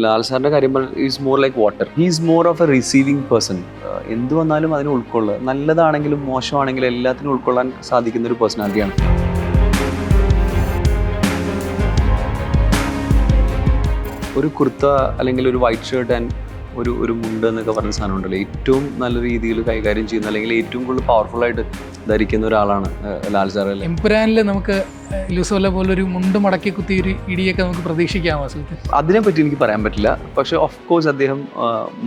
ലാൽ സാറിൻ്റെ കാര്യം is more like water. He's more of A receiving person. എന്ത് വന്നാലും അതിനെ ഉൾക്കൊള്ളുക, നല്ലതാണെങ്കിലും മോശമാണെങ്കിലും എല്ലാത്തിനും ഉൾക്കൊള്ളാൻ സാധിക്കുന്ന ഒരു പേഴ്സണാലിറ്റിയാണ്. ഒരു കുർത്ത അല്ലെങ്കിൽ ഒരു വൈറ്റ് ഷർട്ട് ആൻഡ് ഒരു മുണ്ട് എന്നൊക്കെ പറഞ്ഞ സാധനം ഉണ്ടല്ലോ, ഏറ്റവും നല്ല രീതിയിൽ കൈകാര്യം ചെയ്യുന്ന അല്ലെങ്കിൽ ഏറ്റവും കൂടുതൽ പവർഫുള്ളായിട്ട് ധരിക്കുന്ന ഒരാളാണ് ലാൽ സാർ. അല്ലേ, എംപുരാനിൽ നമുക്ക് ലൂസോല പോലെ ഒരു മുണ്ട് മടക്കി കുത്തി ഒരു ഇടിയൊക്കെ നമുക്ക് പ്രതീക്ഷിക്കാമോ? അതിനെപ്പറ്റി എനിക്ക് പറയാൻ പറ്റില്ല. പക്ഷെ ഓഫ് കോഴ്സ് അദ്ദേഹം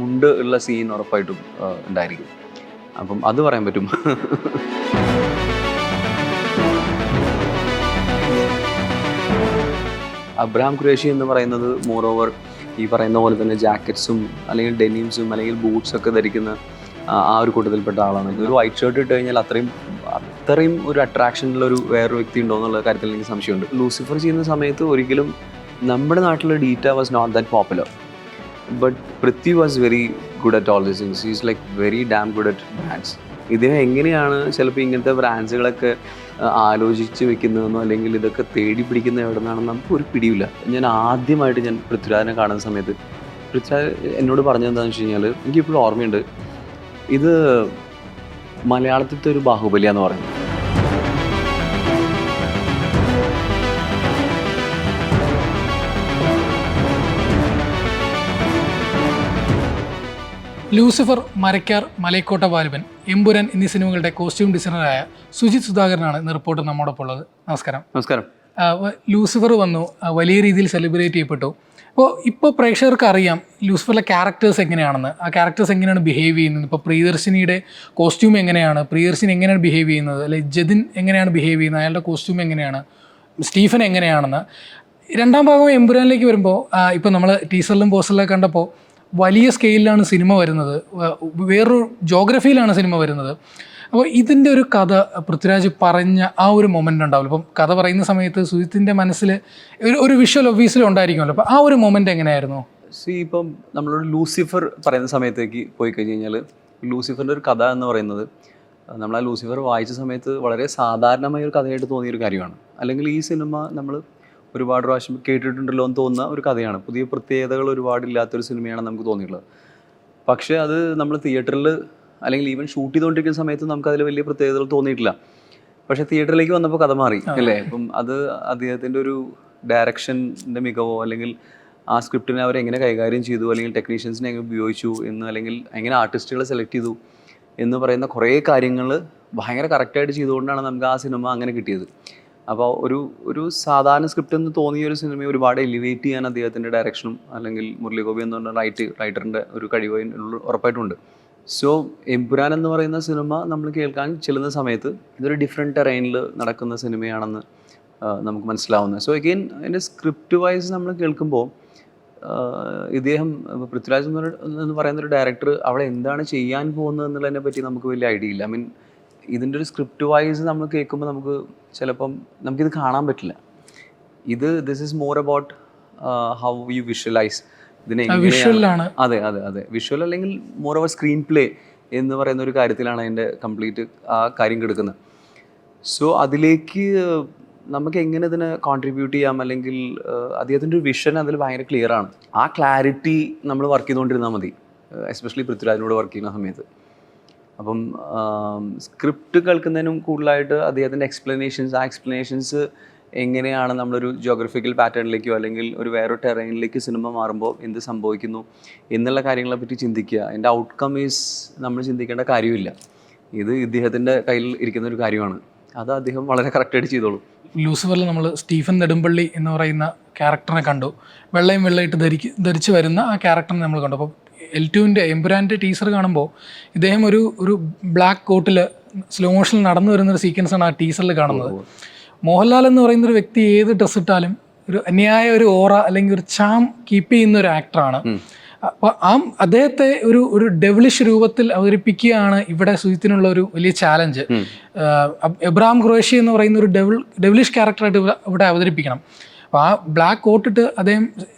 മുണ്ട് ഉള്ള സീൻ ഉറപ്പായിട്ടും ഉണ്ടായിരിക്കും. അപ്പം അത് പറയാൻ പറ്റും. അബ്രഹാം ഖുറേഷി എന്ന് പറയുന്നത് മോർ ഓവർ ഈ പറയുന്ന പോലെ തന്നെ ജാക്കറ്റ്സും അല്ലെങ്കിൽ ഡെനിംസും അല്ലെങ്കിൽ ബൂട്ട്സ് ഒക്കെ ധരിക്കുന്ന ആ ഒരു കൂട്ടത്തിൽപ്പെട്ട ആളാണ്. ഒരു വൈറ്റ് ഷർട്ട് ഇട്ട് കഴിഞ്ഞാൽ അത്രയും ഒരു അട്രാക്ഷനുള്ള ഒരു വേറൊരു വ്യക്തി ഉണ്ടോ എന്നുള്ള കാര്യത്തിൽ എനിക്ക് സംശയമുണ്ട്. ലൂസിഫർ ചെയ്യുന്ന സമയത്ത് ഒരിക്കലും നമ്മുടെ നാട്ടിലെ ഡീറ്റ was not that popular, but Prithvi was very good at all these things. Is like very damn good at brands. ഇദ്ദേഹം എങ്ങനെയാണ് ചിലപ്പോൾ ഇങ്ങനത്തെ ബ്രാൻഡ്സുകളൊക്കെ ആലോചിച്ച് വെക്കുന്നതെന്നോ അല്ലെങ്കിൽ ഇതൊക്കെ തേടി പിടിക്കുന്ന എവിടെ നിന്നാണെന്ന് നമുക്ക് ഒരു പിടിയില്ല. ഞാൻ ആദ്യമായിട്ട് പൃഥ്വിരാജിനെ കാണുന്ന സമയത്ത് പൃഥ്വിരാജ് എന്നോട് പറഞ്ഞതെന്താണെന്ന് വെച്ച് കഴിഞ്ഞാൽ, എനിക്കിപ്പോഴും ഓർമ്മയുണ്ട്, ഇത് മലയാളത്തിലത്തെ ഒരു ബാഹുബലിയാന്ന് പറയുന്നത്. ലൂസിഫർ, മരക്കാർ, മലൈക്കോട്ട ബാലുവൻ, എമ്പുരാൻ എന്നീ സിനിമകളുടെ കോസ്റ്റ്യൂം ഡിസൈനറായ സുജിത് സുധാകരനാണ് ഇന്ന് റിപ്പോർട്ടർ നമ്മോടൊപ്പം ഉള്ളത്. നമസ്കാരം. നമസ്കാരം. ലൂസിഫർ വന്നു, വലിയ രീതിയിൽ സെലിബ്രേറ്റ് ചെയ്യപ്പെട്ടു. ഇപ്പോൾ പ്രേക്ഷകർക്ക് അറിയാം ലൂസിഫറിലെ ക്യാരക്ടേഴ്സ് എങ്ങനെയാണെന്ന്, ആ ക്യാരക്ടേഴ്സ് എങ്ങനെയാണ് ബിഹേവ് ചെയ്യുന്നത്. ഇപ്പോൾ പ്രിയദർശിനിയുടെ കോസ്റ്റ്യൂം എങ്ങനെയാണ്, പ്രിയദർശിനി എങ്ങനെയാണ് ബിഹേവ് ചെയ്യുന്നത്, അല്ലെങ്കിൽ ജതിൻ എങ്ങനെയാണ് ബിഹേവ് ചെയ്യുന്നത്, അയാളുടെ കോസ്റ്റ്യൂം എങ്ങനെയാണ്, സ്റ്റീഫൻ എങ്ങനെയാണെന്ന്. രണ്ടാം ഭാഗം എമ്പുരാനിലേക്ക് വരുമ്പോൾ ഇപ്പോൾ നമ്മൾ ടീസറിലും പോസ്റ്ററിലൊക്കെ കണ്ടപ്പോൾ വലിയ സ്കെയിലാണ് സിനിമ വരുന്നത്, വേറൊരു ജോഗ്രഫിയിലാണ് സിനിമ വരുന്നത്. അപ്പോൾ ഇതിൻ്റെ ഒരു കഥ പൃഥ്വിരാജ് പറഞ്ഞ ആ ഒരു മൊമെൻ്റ് ഉണ്ടാവില്ല. അപ്പം കഥ പറയുന്ന സമയത്ത് സുജിത്തിൻ്റെ മനസ്സിൽ ഒരു വിഷ്വൽ ഒബ്വിയസ്ലി ഉണ്ടായിരിക്കുമല്ലോ. അപ്പോൾ ആ ഒരു മൊമെൻ്റ് എങ്ങനെയായിരുന്നു? ഇപ്പം നമ്മളൊരു ലൂസിഫർ പറയുന്ന സമയത്തേക്ക് പോയി കഴിഞ്ഞ് കഴിഞ്ഞാൽ, ലൂസിഫറിൻ്റെ ഒരു കഥ എന്ന് പറയുന്നത് നമ്മൾ ആ ലൂസിഫർ വായിച്ച സമയത്ത് വളരെ സാധാരണമായ ഒരു കഥയായിട്ട് തോന്നിയൊരു കാര്യമാണ്. അല്ലെങ്കിൽ ഈ സിനിമ നമ്മൾ ഒരുപാട് പ്രാവശ്യം കേട്ടിട്ടുണ്ടല്ലോ എന്ന് തോന്നുന്ന ഒരു കഥയാണ്. പുതിയ പ്രത്യേകതകൾ ഒരുപാടില്ലാത്തൊരു സിനിമയാണ് നമുക്ക് തോന്നിയിട്ടുള്ളത്. പക്ഷേ അത് നമ്മൾ തിയേറ്ററിൽ അല്ലെങ്കിൽ ഈവൻ ഷൂട്ട് ചെയ്തുകൊണ്ടിരിക്കുന്ന സമയത്ത് നമുക്കതിൽ വലിയ പ്രത്യേകതകൾ തോന്നിയിട്ടില്ല. പക്ഷേ തിയേറ്ററിലേക്ക് വന്നപ്പോൾ കഥ മാറി അല്ലേ. അപ്പം അത് അദ്ദേഹത്തിൻ്റെ ഒരു ഡയറക്ഷൻ്റെ മികവോ അല്ലെങ്കിൽ ആ സ്ക്രിപ്റ്റിനെ അവരെങ്ങനെ കൈകാര്യം ചെയ്തു, അല്ലെങ്കിൽ ടെക്നീഷ്യൻസിനെ എങ്ങനെ ഉപയോഗിച്ചു എന്ന്, അല്ലെങ്കിൽ എങ്ങനെ ആർട്ടിസ്റ്റുകളെ സെലക്ട് ചെയ്തു എന്ന് പറയുന്ന കുറേ കാര്യങ്ങൾ ഭയങ്കര കറക്റ്റായിട്ട് ചെയ്തുകൊണ്ടാണ് നമുക്ക് ആ സിനിമ അങ്ങനെ കിട്ടിയത്. അപ്പോൾ ഒരു സാധാരണ സ്ക്രിപ്റ്റ് എന്ന് തോന്നിയ ഒരു സിനിമയെ ഒരുപാട് എലിവേറ്റ് ചെയ്യാൻ അദ്ദേഹത്തിൻ്റെ ഡയറക്ഷനും അല്ലെങ്കിൽ മുരളി ഗോപി എന്ന് പറഞ്ഞ റൈറ്ററിൻ്റെ ഒരു കഴിവ് ഉറപ്പായിട്ടുണ്ട്. സോ എമ്പുരാൻ എന്ന് പറയുന്ന സിനിമ നമ്മൾ കേൾക്കാൻ ചെല്ലുന്ന സമയത്ത് ഇതൊരു ഡിഫറെൻറ്റ് ടെറൈനിൽ നടക്കുന്ന സിനിമയാണെന്ന് നമുക്ക് മനസ്സിലാവുന്നത്. സോ അഗെയിൻ അതിൻ്റെ സ്ക്രിപ്റ്റ് വൈസ് നമ്മൾ കേൾക്കുമ്പോൾ ഇദ്ദേഹം പൃഥ്വിരാജ് എന്ന് പറയുന്നൊരു ഡയറക്ടർ അവിടെ എന്താണ് ചെയ്യാൻ പോകുന്നത് എന്നുള്ളതിനെ പറ്റി നമുക്ക് വലിയ ഐഡിയ ഇല്ല. ഇതിൻ്റെ ഒരു സ്ക്രിപ്റ്റ് വൈസ് നമ്മൾ കേൾക്കുമ്പോൾ നമുക്ക് ചിലപ്പം നമുക്കിത് കാണാൻ പറ്റില്ല. This is more about how you visualise ഇതിനെ. അതെ അതെ അതെ വിഷ്വൽ അല്ലെങ്കിൽ മോർ ഓവർ സ്ക്രീൻ പ്ലേ എന്ന് പറയുന്ന ഒരു കാര്യത്തിലാണ് അതിൻ്റെ കംപ്ലീറ്റ് ആ കാര്യം കിടക്കുന്നത്. സോ അതിലേക്ക് നമുക്ക് എങ്ങനെ ഇതിനെ കോൺട്രിബ്യൂട്ട് ചെയ്യാം, അല്ലെങ്കിൽ അദ്ദേഹത്തിൻ്റെ ഒരു വിഷൻ അതിൽ ഭയങ്കര ക്ലിയർ ആണ്. ആ ക്ലാരിറ്റി നമ്മൾ വർക്ക് ചെയ്തുകൊണ്ടിരുന്നാൽ മതി, എസ്പെഷ്യലി പൃഥ്വിരാജിനോട് വർക്ക് ചെയ്യുന്ന സമയത്ത്. അപ്പം സ്ക്രിപ്റ്റ് കേൾക്കുന്നതിനും കൂടുതലായിട്ട് അദ്ദേഹത്തിൻ്റെ ആ എക്സ്പ്ലനേഷൻസ് എങ്ങനെയാണ് നമ്മളൊരു ജോഗ്രഫിക്കൽ പാറ്റേണിലേക്കോ അല്ലെങ്കിൽ ഒരു വേറൊരു ടെറൈനിലേക്ക് സിനിമ മാറുമ്പോൾ എന്ത് സംഭവിക്കുന്നു എന്നുള്ള കാര്യങ്ങളെ പറ്റി ചിന്തിക്കുക. അതിൻ്റെ ഔട്ട്കം നമ്മൾ ചിന്തിക്കേണ്ട കാര്യമില്ല. ഇത് ഇദ്ദേഹത്തിൻ്റെ കയ്യിൽ ഇരിക്കുന്ന ഒരു കാര്യമാണ്. അത് അദ്ദേഹം വളരെ കറക്റ്റായിട്ട് ചെയ്തോളൂ. ലൂസിഫറിൽ നമ്മൾ സ്റ്റീഫൻ നെടുമ്പള്ളി എന്ന് പറയുന്ന ക്യാരക്ടറിനെ കണ്ടു. വെള്ളയിട്ട് ധരിച്ച് വരുന്ന ആ ക്യാരക്ടറിനെ നമ്മൾ കണ്ടു. അപ്പോൾ L2-ൻ്റെ എമ്പുരാൻ്റെ ടീസർ കാണുമ്പോൾ ഇദ്ദേഹം ഒരു ബ്ലാക്ക് കോട്ടിൽ സ്ലോ മോഷനിൽ നടന്നു വരുന്നൊരു സീക്വൻസാണ് ആ ടീസറിൽ കാണുന്നത്. മോഹൻലാൽ എന്ന് പറയുന്നൊരു വ്യക്തി ഏത് ഡ്രസ്സ് ഇട്ടാലും ഒരു അന്യായ ഒരു ഓറ അല്ലെങ്കിൽ ഒരു ചാം കീപ്പ് ചെയ്യുന്ന ഒരു ആക്ടറാണ്. അപ്പോൾ അദ്ദേഹത്തെ ഒരു ഡെവിളിഷ് രൂപത്തിൽ അവതരിപ്പിക്കുകയാണ് ഇവിടെ സുജിത്തിനുള്ള ഒരു വലിയ ചാലഞ്ച്. എബ്രഹാം ഖുറേഷി എന്ന് പറയുന്ന ഒരു ഡെവിളിഷ് ക്യാരക്ടറായിട്ട് ഇവിടെ അവതരിപ്പിക്കണം. അപ്പോൾ ആ ബ്ലാക്ക് കോട്ടിട്ട് അദ്ദേഹം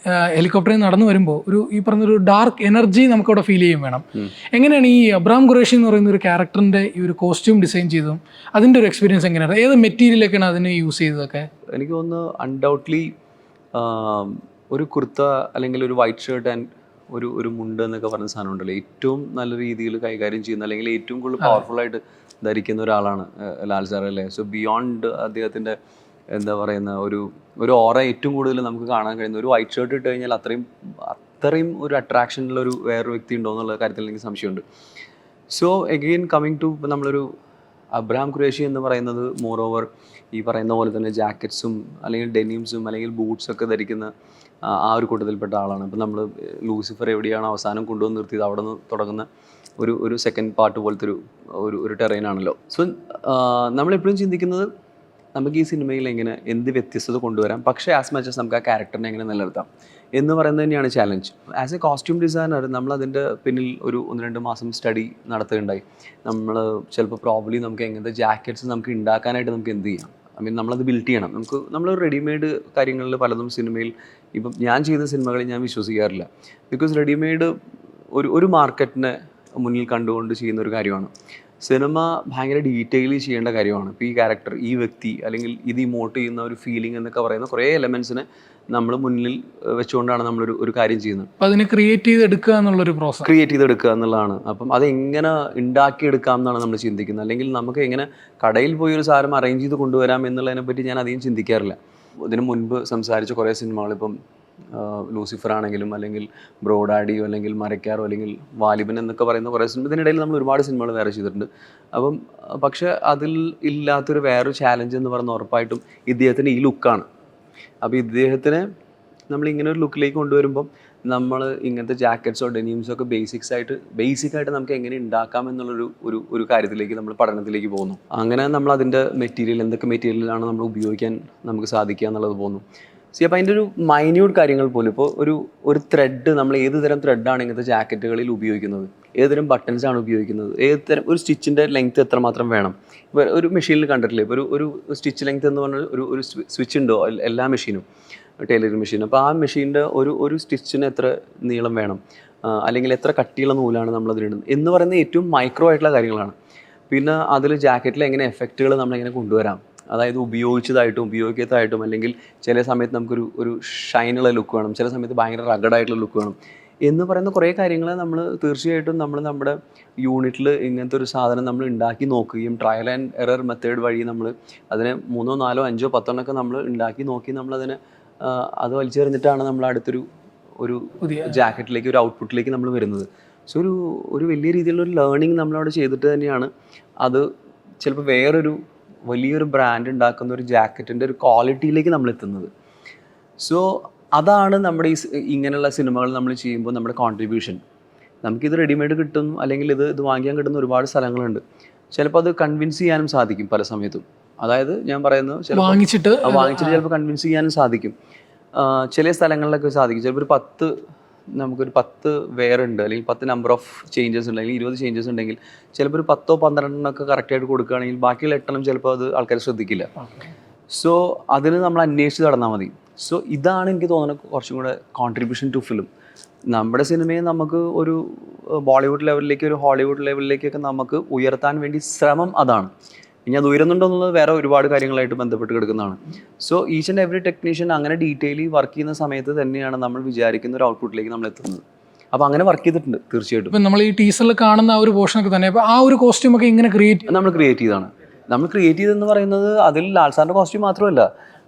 ഹെലികോപ്റ്ററിൽ നടന്നു വരുമ്പോൾ ഈ പറഞ്ഞൊരു ഡാർക്ക് എനർജി നമുക്കവിടെ ഫീൽ ചെയ്യും വേണം. എങ്ങനെയാണ് ഈ എബ്രഹാം ഖുറേഷി എന്ന് പറയുന്ന ഒരു ക്യാരക്ടറിൻ്റെ ഈ ഒരു കോസ്റ്റ്യൂം ഡിസൈൻ ചെയ്തതും അതിൻ്റെ ഒരു എക്സ്പീരിയൻസ് എങ്ങനെയാണ്? ഏത് മെറ്റീരിയലൊക്കെയാണ് അതിന് യൂസ് ചെയ്തതൊക്കെ? എനിക്ക് തോന്നുന്നു അൺഡൗട്ട്ലി ഒരു കുർത്ത അല്ലെങ്കിൽ ഒരു വൈറ്റ് ഷർട്ട് ആൻഡ് ഒരു മുണ്ട് എന്നൊക്കെ പറയുന്ന സാധനം ഉണ്ടല്ലോ, ഏറ്റവും നല്ല രീതിയിൽ കൈകാര്യം ചെയ്യുന്ന അല്ലെങ്കിൽ ഏറ്റവും കൂടുതൽ പവർഫുൾ ആയിട്ട് ധരിക്കുന്ന ഒരാളാണ് ലാൽ സാർ അല്ലേ. സോ ബിയോണ്ട് അദ്ദേഹത്തിൻ്റെ എന്താ പറയുന്ന ഒരു ഓറ ഏറ്റവും കൂടുതൽ നമുക്ക് കാണാൻ കഴിയുന്ന, ഒരു വൈറ്റ് ഷർട്ട് ഇട്ട് കഴിഞ്ഞാൽ അത്രയും ഒരു അട്രാക്ഷനുള്ള ഒരു വേറൊരു വ്യക്തി ഉണ്ടോ എന്നുള്ള കാര്യത്തിൽ എനിക്ക് സംശയമുണ്ട്. സോ എഗെയിൻ കമ്മിങ് ടു നമ്മളൊരു അബ്രഹാം ഖുറേഷി എന്ന് പറയുന്നത് മോർ ഓവർ ഈ പറയുന്ന പോലെ തന്നെ ജാക്കറ്റ്സും അല്ലെങ്കിൽ ഡെനിംസും അല്ലെങ്കിൽ ബൂട്ട്സൊക്കെ ധരിക്കുന്ന ആ ഒരു കൂട്ടത്തിൽപ്പെട്ട ആളാണ്. അപ്പം നമ്മൾ ലൂസിഫർ എവിടെയാണ് അവസാനം കൊണ്ടുവന്ന് നിർത്തിയത് അവിടെ നിന്ന് തുടങ്ങുന്ന ഒരു സെക്കൻഡ് പാർട്ട് പോലത്തെ ഒരു ടെറൈനാണല്ലോ. സോ നമ്മളെപ്പോഴും ചിന്തിക്കുന്നത് നമുക്ക് ഈ സിനിമയിൽ എങ്ങനെ എന്ത് വ്യത്യസ്തത കൊണ്ടുവരാം, പക്ഷേ ആസ് മച്ച് ആസ് നമുക്ക് ആ ക്യാരക്ടറിനെ എങ്ങനെ നിലനിർത്താം എന്ന് പറയുന്നത് തന്നെയാണ് challenge. As A costume designer നമ്മൾ അതിൻ്റെ പിന്നിൽ ഒരു 1-2 മാസം സ്റ്റഡി നടത്തുകയുണ്ടായി. നമ്മൾ ചിലപ്പോൾ പ്രോബ്ലി നമുക്ക് എങ്ങനത്തെ ജാക്കറ്റ്സ് നമുക്ക് ഉണ്ടാക്കാനായിട്ട് നമുക്ക് എന്ത് ചെയ്യാം, നമ്മളത് ബിൽഡ് ചെയ്യണം. നമ്മൾ റെഡിമെയ്ഡ് കാര്യങ്ങളിൽ പലതും സിനിമയിൽ ഇപ്പം ഞാൻ ചെയ്യുന്ന സിനിമകളിൽ ഞാൻ വിശ്വസിക്കാറില്ല. ബിക്കോസ് റെഡിമെയ്ഡ് ഒരു മാർക്കറ്റിനെ മുന്നിൽ കണ്ടുകൊണ്ട് ചെയ്യുന്ന ഒരു കാര്യമാണ്. സിനിമ ഭയങ്കര ഡീറ്റെയിലി ചെയ്യേണ്ട കാര്യമാണ്. ഇപ്പോൾ ഈ ക്യാരക്ടർ, ഈ വ്യക്തി, അല്ലെങ്കിൽ ഇത് ഇമോട്ട് ചെയ്യുന്ന ഒരു ഫീലിംഗ് എന്നൊക്കെ പറയുന്ന കുറേ എലമെൻസിനെ നമ്മൾ മുന്നിൽ വെച്ചുകൊണ്ടാണ് നമ്മളൊരു കാര്യം ചെയ്യുന്നത്. അപ്പോൾ അതിനെ ക്രിയേറ്റ് ചെയ്തെടുക്കുക എന്നുള്ളൊരു പ്രോസസ്, ക്രിയേറ്റ് ചെയ്തെടുക്കുക എന്നുള്ളതാണ്. അപ്പം അതെങ്ങനെ ഉണ്ടാക്കിയെടുക്കാം എന്നാണ് നമ്മൾ ചിന്തിക്കുന്നത്. അല്ലെങ്കിൽ നമുക്ക് എങ്ങനെ കടയിൽ പോയി ഒരു സാധനം അറേഞ്ച് ചെയ്ത് കൊണ്ടുവരാം എന്നുള്ളതിനെ പറ്റി ഞാൻ അധികം ചിന്തിക്കാറില്ല. ഇതിനു മുൻപ് സംസാരിച്ച കുറേ സിനിമകൾ, ഇപ്പം ലൂസിഫർ ആണെങ്കിലും അല്ലെങ്കിൽ ബ്രോഡാഡിയോ അല്ലെങ്കിൽ മരക്കാറോ അല്ലെങ്കിൽ വാലിബൻ എന്നൊക്കെ പറയുന്ന കുറേ സിനിമ, ഇതിനിടയിൽ നമ്മൾ ഒരുപാട് സിനിമകൾ വേറെ ചെയ്തിട്ടുണ്ട്. അപ്പം പക്ഷേ അതിൽ ഇല്ലാത്തൊരു വേറൊരു ചാലഞ്ച് എന്ന് പറയുന്ന ഉറപ്പായിട്ടും ഇദ്ദേഹത്തിൻ്റെ ഈ ലുക്കാണ്. അപ്പോൾ ഇദ്ദേഹത്തിനെ നമ്മളിങ്ങനെ ഒരു ലുക്കിലേക്ക് കൊണ്ടുവരുമ്പം നമ്മൾ ഇങ്ങനത്തെ ജാക്കറ്റ്സോ ഡെനിംസോ ഒക്കെ ബേസിക്കായിട്ട് നമുക്ക് എങ്ങനെ ഉണ്ടാക്കാം എന്നുള്ളൊരു കാര്യത്തിലേക്ക് നമ്മൾ പഠനത്തിലേക്ക് പോകുന്നു. അങ്ങനെ നമ്മൾ അതിൻ്റെ മെറ്റീരിയൽ, എന്തൊക്കെ മെറ്റീരിയലാണ് നമ്മൾ ഉപയോഗിക്കാൻ നമുക്ക് സാധിക്കുക എന്നുള്ളത് പോകുന്നു. അപ്പോൾ അതിൻ്റെ ഒരു മൈന്യൂട്ട് കാര്യങ്ങൾ പോലും, ഇപ്പോൾ ഒരു ത്രെഡ്, നമ്മൾ ഏത് തരം ത്രെഡാണ് ഇങ്ങനത്തെ ജാക്കറ്റുകളിൽ ഉപയോഗിക്കുന്നത്, ഏത് തരം ബട്ടൺസാണ് ഉപയോഗിക്കുന്നത്, ഏത് തരം ഒരു സ്റ്റിച്ചിൻ്റെ ലെങ്ത്ത് എത്രമാത്രം വേണം. ഇപ്പോൾ ഒരു മെഷീനിൽ കണ്ടിട്ടില്ലേ, ഇപ്പോൾ ഒരു സ്റ്റിച്ച് ലെങ്ത്ത് എന്ന് പറഞ്ഞാൽ ഒരു സ്വിച്ച് ഉണ്ടോ എല്ലാ മെഷീനും, ടൈലറിംഗ് മെഷീൻ. അപ്പോൾ ആ മെഷീൻ്റെ ഒരു സ്റ്റിച്ചിന് എത്ര നീളം വേണം, അല്ലെങ്കിൽ എത്ര കട്ടിയുള്ള നൂലാണ് നമ്മളതിനിടുന്നത് എന്ന് പറയുന്ന ഏറ്റവും മൈക്രോ ആയിട്ടുള്ള കാര്യങ്ങളാണ്. പിന്നെ അതിൽ ജാക്കറ്റിൽ എങ്ങനെ എഫക്റ്റുകൾ നമ്മളെങ്ങനെ കൊണ്ടുവരാം, അതായത് ഉപയോഗിച്ചതായിട്ടും ഉപയോഗിക്കാത്തതായിട്ടും, അല്ലെങ്കിൽ ചില സമയത്ത് നമുക്കൊരു ഷൈനുള്ള ലുക്ക് വേണം, ചില സമയത്ത് ഭയങ്കര റഗഡായിട്ടുള്ള ലുക്ക് വേണം എന്ന് പറയുന്ന കുറേ കാര്യങ്ങൾ നമ്മൾ തീർച്ചയായിട്ടും നമ്മുടെ യൂണിറ്റിൽ ഇങ്ങനത്തെ ഒരു സാധനം നമ്മൾ ഉണ്ടാക്കി നോക്കുകയും ട്രയൽ ആൻഡ് എറർ മെത്തേഡ് വഴി നമ്മൾ അതിനെ 3, 4, 5, 10 നമ്മൾ ഉണ്ടാക്കി നോക്കി നമ്മളതിനെ അത് വലിച്ചെറിഞ്ഞിട്ടാണ് നമ്മൾ അടുത്തൊരു ജാക്കറ്റിലേക്ക്, ഒരു ഔട്ട്പുട്ടിലേക്ക് നമ്മൾ വരുന്നത്. സോ ഒരു വലിയ രീതിയിലുള്ള ഒരു ലേണിംഗ് നമ്മളവിടെ ചെയ്തിട്ട് തന്നെയാണ് അത് ചിലപ്പോൾ വലിയൊരു ബ്രാൻഡ് ഉണ്ടാക്കുന്ന ഒരു ജാക്കറ്റിൻ്റെ ഒരു ക്വാളിറ്റിയിലേക്ക് നമ്മൾ എത്തുന്നത്. സോ അതാണ് നമ്മുടെ ഇങ്ങനെയുള്ള സിനിമകൾ നമ്മൾ ചെയ്യുമ്പോൾ നമ്മുടെ കോൺട്രിബ്യൂഷൻ. നമുക്കിത് റെഡിമെയ്ഡ് കിട്ടുന്നു, അല്ലെങ്കിൽ ഇത് വാങ്ങിക്കാൻ കിട്ടുന്ന ഒരുപാട് സ്ഥലങ്ങളുണ്ട്. ചിലപ്പോൾ അത് കൺവിൻസ് ചെയ്യാനും സാധിക്കും പല സമയത്തും. അതായത് ഞാൻ പറയുന്നത് ചിലപ്പോൾ വാങ്ങിച്ചിട്ട് ചിലപ്പോൾ കൺവിൻസ് ചെയ്യാനും സാധിക്കും. ചില സ്ഥലങ്ങളിലൊക്കെ സാധിക്കും. ചിലപ്പോൾ നമുക്കൊരു 10 ഉണ്ട്, അല്ലെങ്കിൽ 10 നമ്പർ ഓഫ് ചേഞ്ചസ് ഉണ്ട്, അല്ലെങ്കിൽ 20 ചേഞ്ചസ് ഉണ്ടെങ്കിൽ ചിലപ്പോൾ ഒരു 10 12 കറക്റ്റായിട്ട് കൊടുക്കുകയാണെങ്കിൽ ബാക്കിയുള്ള 8 ചിലപ്പോൾ അത് ആൾക്കാർ ശ്രദ്ധിക്കില്ല. സോ അതിന് നമ്മൾ അന്വേഷിച്ച് നടന്നാൽ മതി. സോ ഇതാണ് എനിക്ക് തോന്നുന്നത് കുറച്ചും കൂടെ കോൺട്രിബ്യൂഷൻ ടു ഫിലിം. നമ്മുടെ സിനിമയെ നമുക്ക് ഒരു ബോളിവുഡ് ലെവലിലേക്ക്, ഒരു ഹോളിവുഡ് ലെവലിലേക്കൊക്കെ നമുക്ക് ഉയർത്താൻ വേണ്ടി ശ്രമം അതാണ്. ഇനി അത് ഉയരുന്നുണ്ടോ എന്നുള്ളത് വേറെ ഒരുപാട് കാര്യങ്ങളായിട്ട് ബന്ധപ്പെട്ട് കിടക്കുന്നതാണ്. So each and every technician അങ്ങനെ ഡീറ്റെയിലി വർക്ക് ചെയ്യുന്ന സമയത്ത് തന്നെയാണ് നമ്മൾ വിചാരിക്കുന്ന ഒരു ഔട്ട്പുട്ടിലേക്ക് നമ്മൾ എത്തുന്നത്. അപ്പോൾ അങ്ങനെ വർക്ക് ചെയ്തിട്ടുണ്ട് തീർച്ചയായിട്ടും. ഇപ്പം നമ്മൾ ഈ ടീസറിൽ കാണുന്ന ആ ഒരു പോർഷനൊക്കെ തന്നെ, അപ്പോൾ ആ ഒരു കോസ്റ്റ്യൂം ഒക്കെ ഇങ്ങനെ നമ്മൾ ക്രിയേറ്റ് ചെയ്തെന്ന് പറയുന്നത് അതിൽ ലാൽ സാറിൻ്റെ കോസ്റ്റ്യൂം മാത്രമല്ല,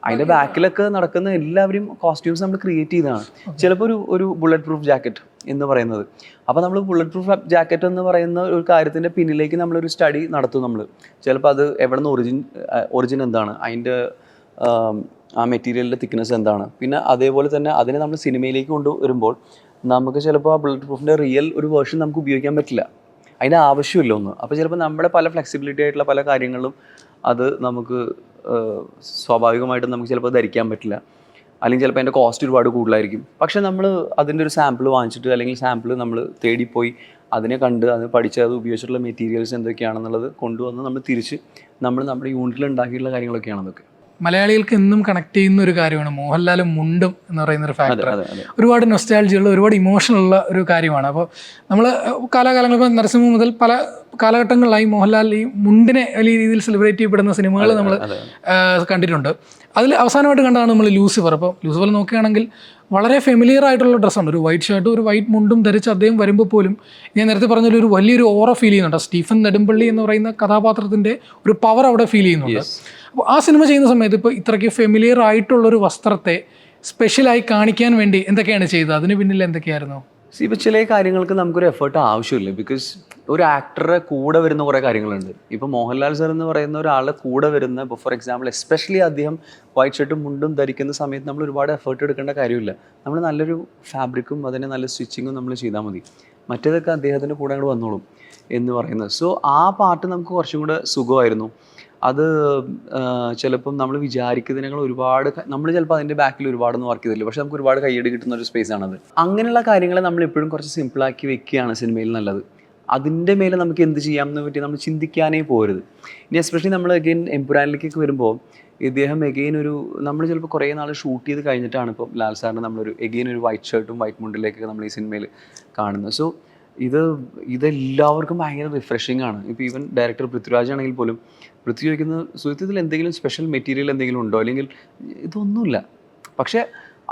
അതിൻ്റെ ബാക്കിലൊക്കെ നടക്കുന്ന എല്ലാവരും കോസ്റ്റ്യൂംസ് നമ്മൾ ക്രിയേറ്റ് ചെയ്തതാണ്. ചിലപ്പോൾ ഒരു ബുള്ളറ്റ് പ്രൂഫ് ജാക്കറ്റ് എന്ന് പറയുന്നത്, അപ്പോൾ നമ്മൾ ബുള്ളറ്റ് പ്രൂഫ് ജാക്കറ്റ് എന്ന് പറയുന്ന ഒരു കാര്യത്തിൻ്റെ പിന്നിലേക്ക് നമ്മളൊരു സ്റ്റഡി നടത്തും. നമ്മൾ ചിലപ്പോൾ അത് എവിടെ നിന്ന് ഒറിജിൻ എന്താണ്, അതിൻ്റെ ആ മെറ്റീരിയലിൻ്റെ തിക്നെസ് എന്താണ്, പിന്നെ അതേപോലെ തന്നെ അതിനെ നമ്മൾ സിനിമയിലേക്ക് കൊണ്ടുവരുമ്പോൾ നമുക്ക് ചിലപ്പോൾ ആ ബുള്ളറ്റ് പ്രൂഫിൻ്റെ റിയൽ ഒരു വേർഷൻ നമുക്ക് ഉപയോഗിക്കാൻ പറ്റില്ല, അതിൻ്റെ ആവശ്യമില്ല ഒന്ന്. അപ്പോൾ ചിലപ്പോൾ നമ്മുടെ പല ഫ്ലെക്സിബിലിറ്റി ആയിട്ടുള്ള പല കാര്യങ്ങളിലും അത് നമുക്ക് സ്വാഭാവികമായിട്ടും നമുക്ക് ചിലപ്പോൾ ധരിക്കാൻ പറ്റില്ല, അല്ലെങ്കിൽ ചിലപ്പോൾ അതിൻ്റെ കോസ്റ്റ് ഒരുപാട് കൂടുതലായിരിക്കും. പക്ഷേ നമ്മൾ അതിൻ്റെ ഒരു സാമ്പിൾ വാങ്ങിച്ചിട്ട്, അല്ലെങ്കിൽ സാമ്പിൾ നമ്മൾ തേടിപ്പോയി അതിനെ കണ്ട് അത് പഠിച്ച് അത് ഉപയോഗിച്ചിട്ടുള്ള മെറ്റീരിയൽസ് എന്തൊക്കെയാണെന്നുള്ളത് കൊണ്ടുവന്ന് നമ്മൾ തിരിച്ച് നമ്മുടെ യൂണിറ്റിൽ ഉണ്ടാക്കിയിട്ടുള്ള കാര്യങ്ങളൊക്കെയാണ് അതൊക്കെ. മലയാളികൾക്ക് എന്നും കണക്ട് ചെയ്യുന്ന ഒരു കാര്യമാണ് മോഹൻലാലും മുണ്ടും എന്ന് പറയുന്ന ഒരു ഫാക്ടർ. ഒരുപാട് നൊസ്റ്റാൾജിയുള്ള, ഒരുപാട് ഇമോഷനുള്ള ഒരു കാര്യമാണ്. അപ്പോൾ നമ്മൾ കാലാകാലങ്ങൾ, ഇപ്പോൾ നരസിംഹ മുതൽ പല കാലഘട്ടങ്ങളിലായി മോഹൻലാൽ ഈ മുണ്ടിനെ വലിയ രീതിയിൽ സെലിബ്രേറ്റ് ചെയ്യപ്പെടുന്ന സിനിമകൾ നമ്മൾ കണ്ടിട്ടുണ്ട്. അതിൽ അവസാനമായിട്ട് കണ്ടതാണ് നമ്മൾ ലൂസിഫർ. അപ്പോൾ ലൂസിഫർ നോക്കുകയാണെങ്കിൽ വളരെ ഫെമിലിയർ ആയിട്ടുള്ള ഡ്രസ്സാണ്, ഒരു വൈറ്റ് ഷർട്ടും ഒരു വൈറ്റ് മുണ്ടും ധരിച്ച് അദ്ദേഹം വരുമ്പോൾ പോലും ഞാൻ നേരത്തെ പറഞ്ഞൊരു ഒരു വലിയൊരു ഓറ ഫീൽ ചെയ്യുന്നുണ്ട്. സ്റ്റീഫൻ നെടുമ്പള്ളി എന്ന് പറയുന്ന കഥാപാത്രത്തിൻ്റെ ഒരു പവർ അവിടെ ഫീൽ ചെയ്യുന്നുണ്ട്. അപ്പോൾ ആ സിനിമ ചെയ്യുന്ന സമയത്ത് ഇപ്പോൾ ഇത്രയ്ക്ക് ഫെമിലിയർ ആയിട്ടുള്ളൊരു വസ്ത്രത്തെ സ്പെഷ്യലായി കാണിക്കാൻ വേണ്ടി എന്തൊക്കെയാണ് ചെയ്തത്? അതിന് പിന്നിൽ എന്തൊക്കെയായിരുന്നു? ഇപ്പോൾ ചില കാര്യങ്ങൾക്ക് നമുക്കൊരു എഫേർട്ട് ആവശ്യമില്ല. ബിക്കോസ് ഒരു ആക്ടറുടെ കൂടെ വരുന്ന കുറേ കാര്യങ്ങളുണ്ട്. ഇപ്പോൾ മോഹൻലാൽ സർ എന്ന് പറയുന്ന ഒരാളുടെ കൂടെ വരുന്ന, ഇപ്പോൾ ഫോർ എക്സാമ്പിൾ എസ്പെഷ്യലി അദ്ദേഹം വൈറ്റ് ഷർട്ടും മുണ്ടും ധരിക്കുന്ന സമയത്ത് നമ്മൾ ഒരുപാട് എഫേർട്ട് എടുക്കേണ്ട കാര്യമില്ല. നമ്മൾ നല്ലൊരു ഫാബ്രിക്കും അതിന് നല്ല സ്റ്റിച്ചിങ്ങും നമ്മൾ ചെയ്താൽ മതി. മറ്റേതൊക്കെ അദ്ദേഹത്തിൻ്റെ കൂടെ അങ്ങോട്ട് വന്നോളും എന്ന് പറയുന്നത്. സോ ആ പാർട്ട് നമുക്ക് കുറച്ചും കൂടെ സുഖമായിരുന്നു. അത് ചിലപ്പം നമ്മൾ വിചാരിക്കുന്നതിനേക്കാൾ ഒരുപാട് നമ്മൾ ചിലപ്പോൾ അതിൻ്റെ ബാക്കിൽ ഒരുപാടൊന്നും വർക്ക് ചെയ്തില്ല, പക്ഷെ നമുക്ക് ഒരുപാട് കൈയ്യടി കിട്ടുന്ന ഒരു സ്പേസ് ആണത്. അങ്ങനെയുള്ള കാര്യങ്ങളെ നമ്മൾ എപ്പോഴും കുറച്ച് സിമ്പിളാക്കി വെക്കുകയാണ് സിനിമയിൽ നല്ലത്. അതിൻ്റെ മേലെ നമുക്ക് എന്ത് ചെയ്യാമെന്ന് പറ്റി നമ്മൾ ചിന്തിക്കാനേ പോരുത്. ഇനി എസ്പെഷ്യലി നമ്മൾ അഗെയിൻ എംപുരാനിലേക്കൊക്കെ വരുമ്പോൾ ഇദ്ദേഹം എഗെയിൻ ഒരു നമ്മൾ ചിലപ്പോൾ കുറേ നാൾ ഷൂട്ട് ചെയ്ത് കഴിഞ്ഞിട്ടാണ് ഇപ്പോൾ ലാൽ സാറിന് നമ്മളൊരു എഗെയിൻ ഒരു വൈറ്റ് ഷർട്ടും വൈറ്റ് മുണ്ടിലേക്കൊക്കെ നമ്മൾ ഈ സിനിമയിൽ കാണുന്നത്. സോ ഇതെല്ലാവർക്കും ഭയങ്കര റിഫ്രഷിംഗ് ആണ്. ഇപ്പോൾ ഈവൻ ഡയറക്ടർ പൃഥ്വിരാജ് ആണെങ്കിൽ പോലും പൃഥ്വി ചോദിക്കുന്ന സുഹൃത്തിൽ എന്തെങ്കിലും സ്പെഷ്യൽ മെറ്റീരിയൽ എന്തെങ്കിലും ഉണ്ടോ, അല്ലെങ്കിൽ ഇതൊന്നുമില്ല. പക്ഷേ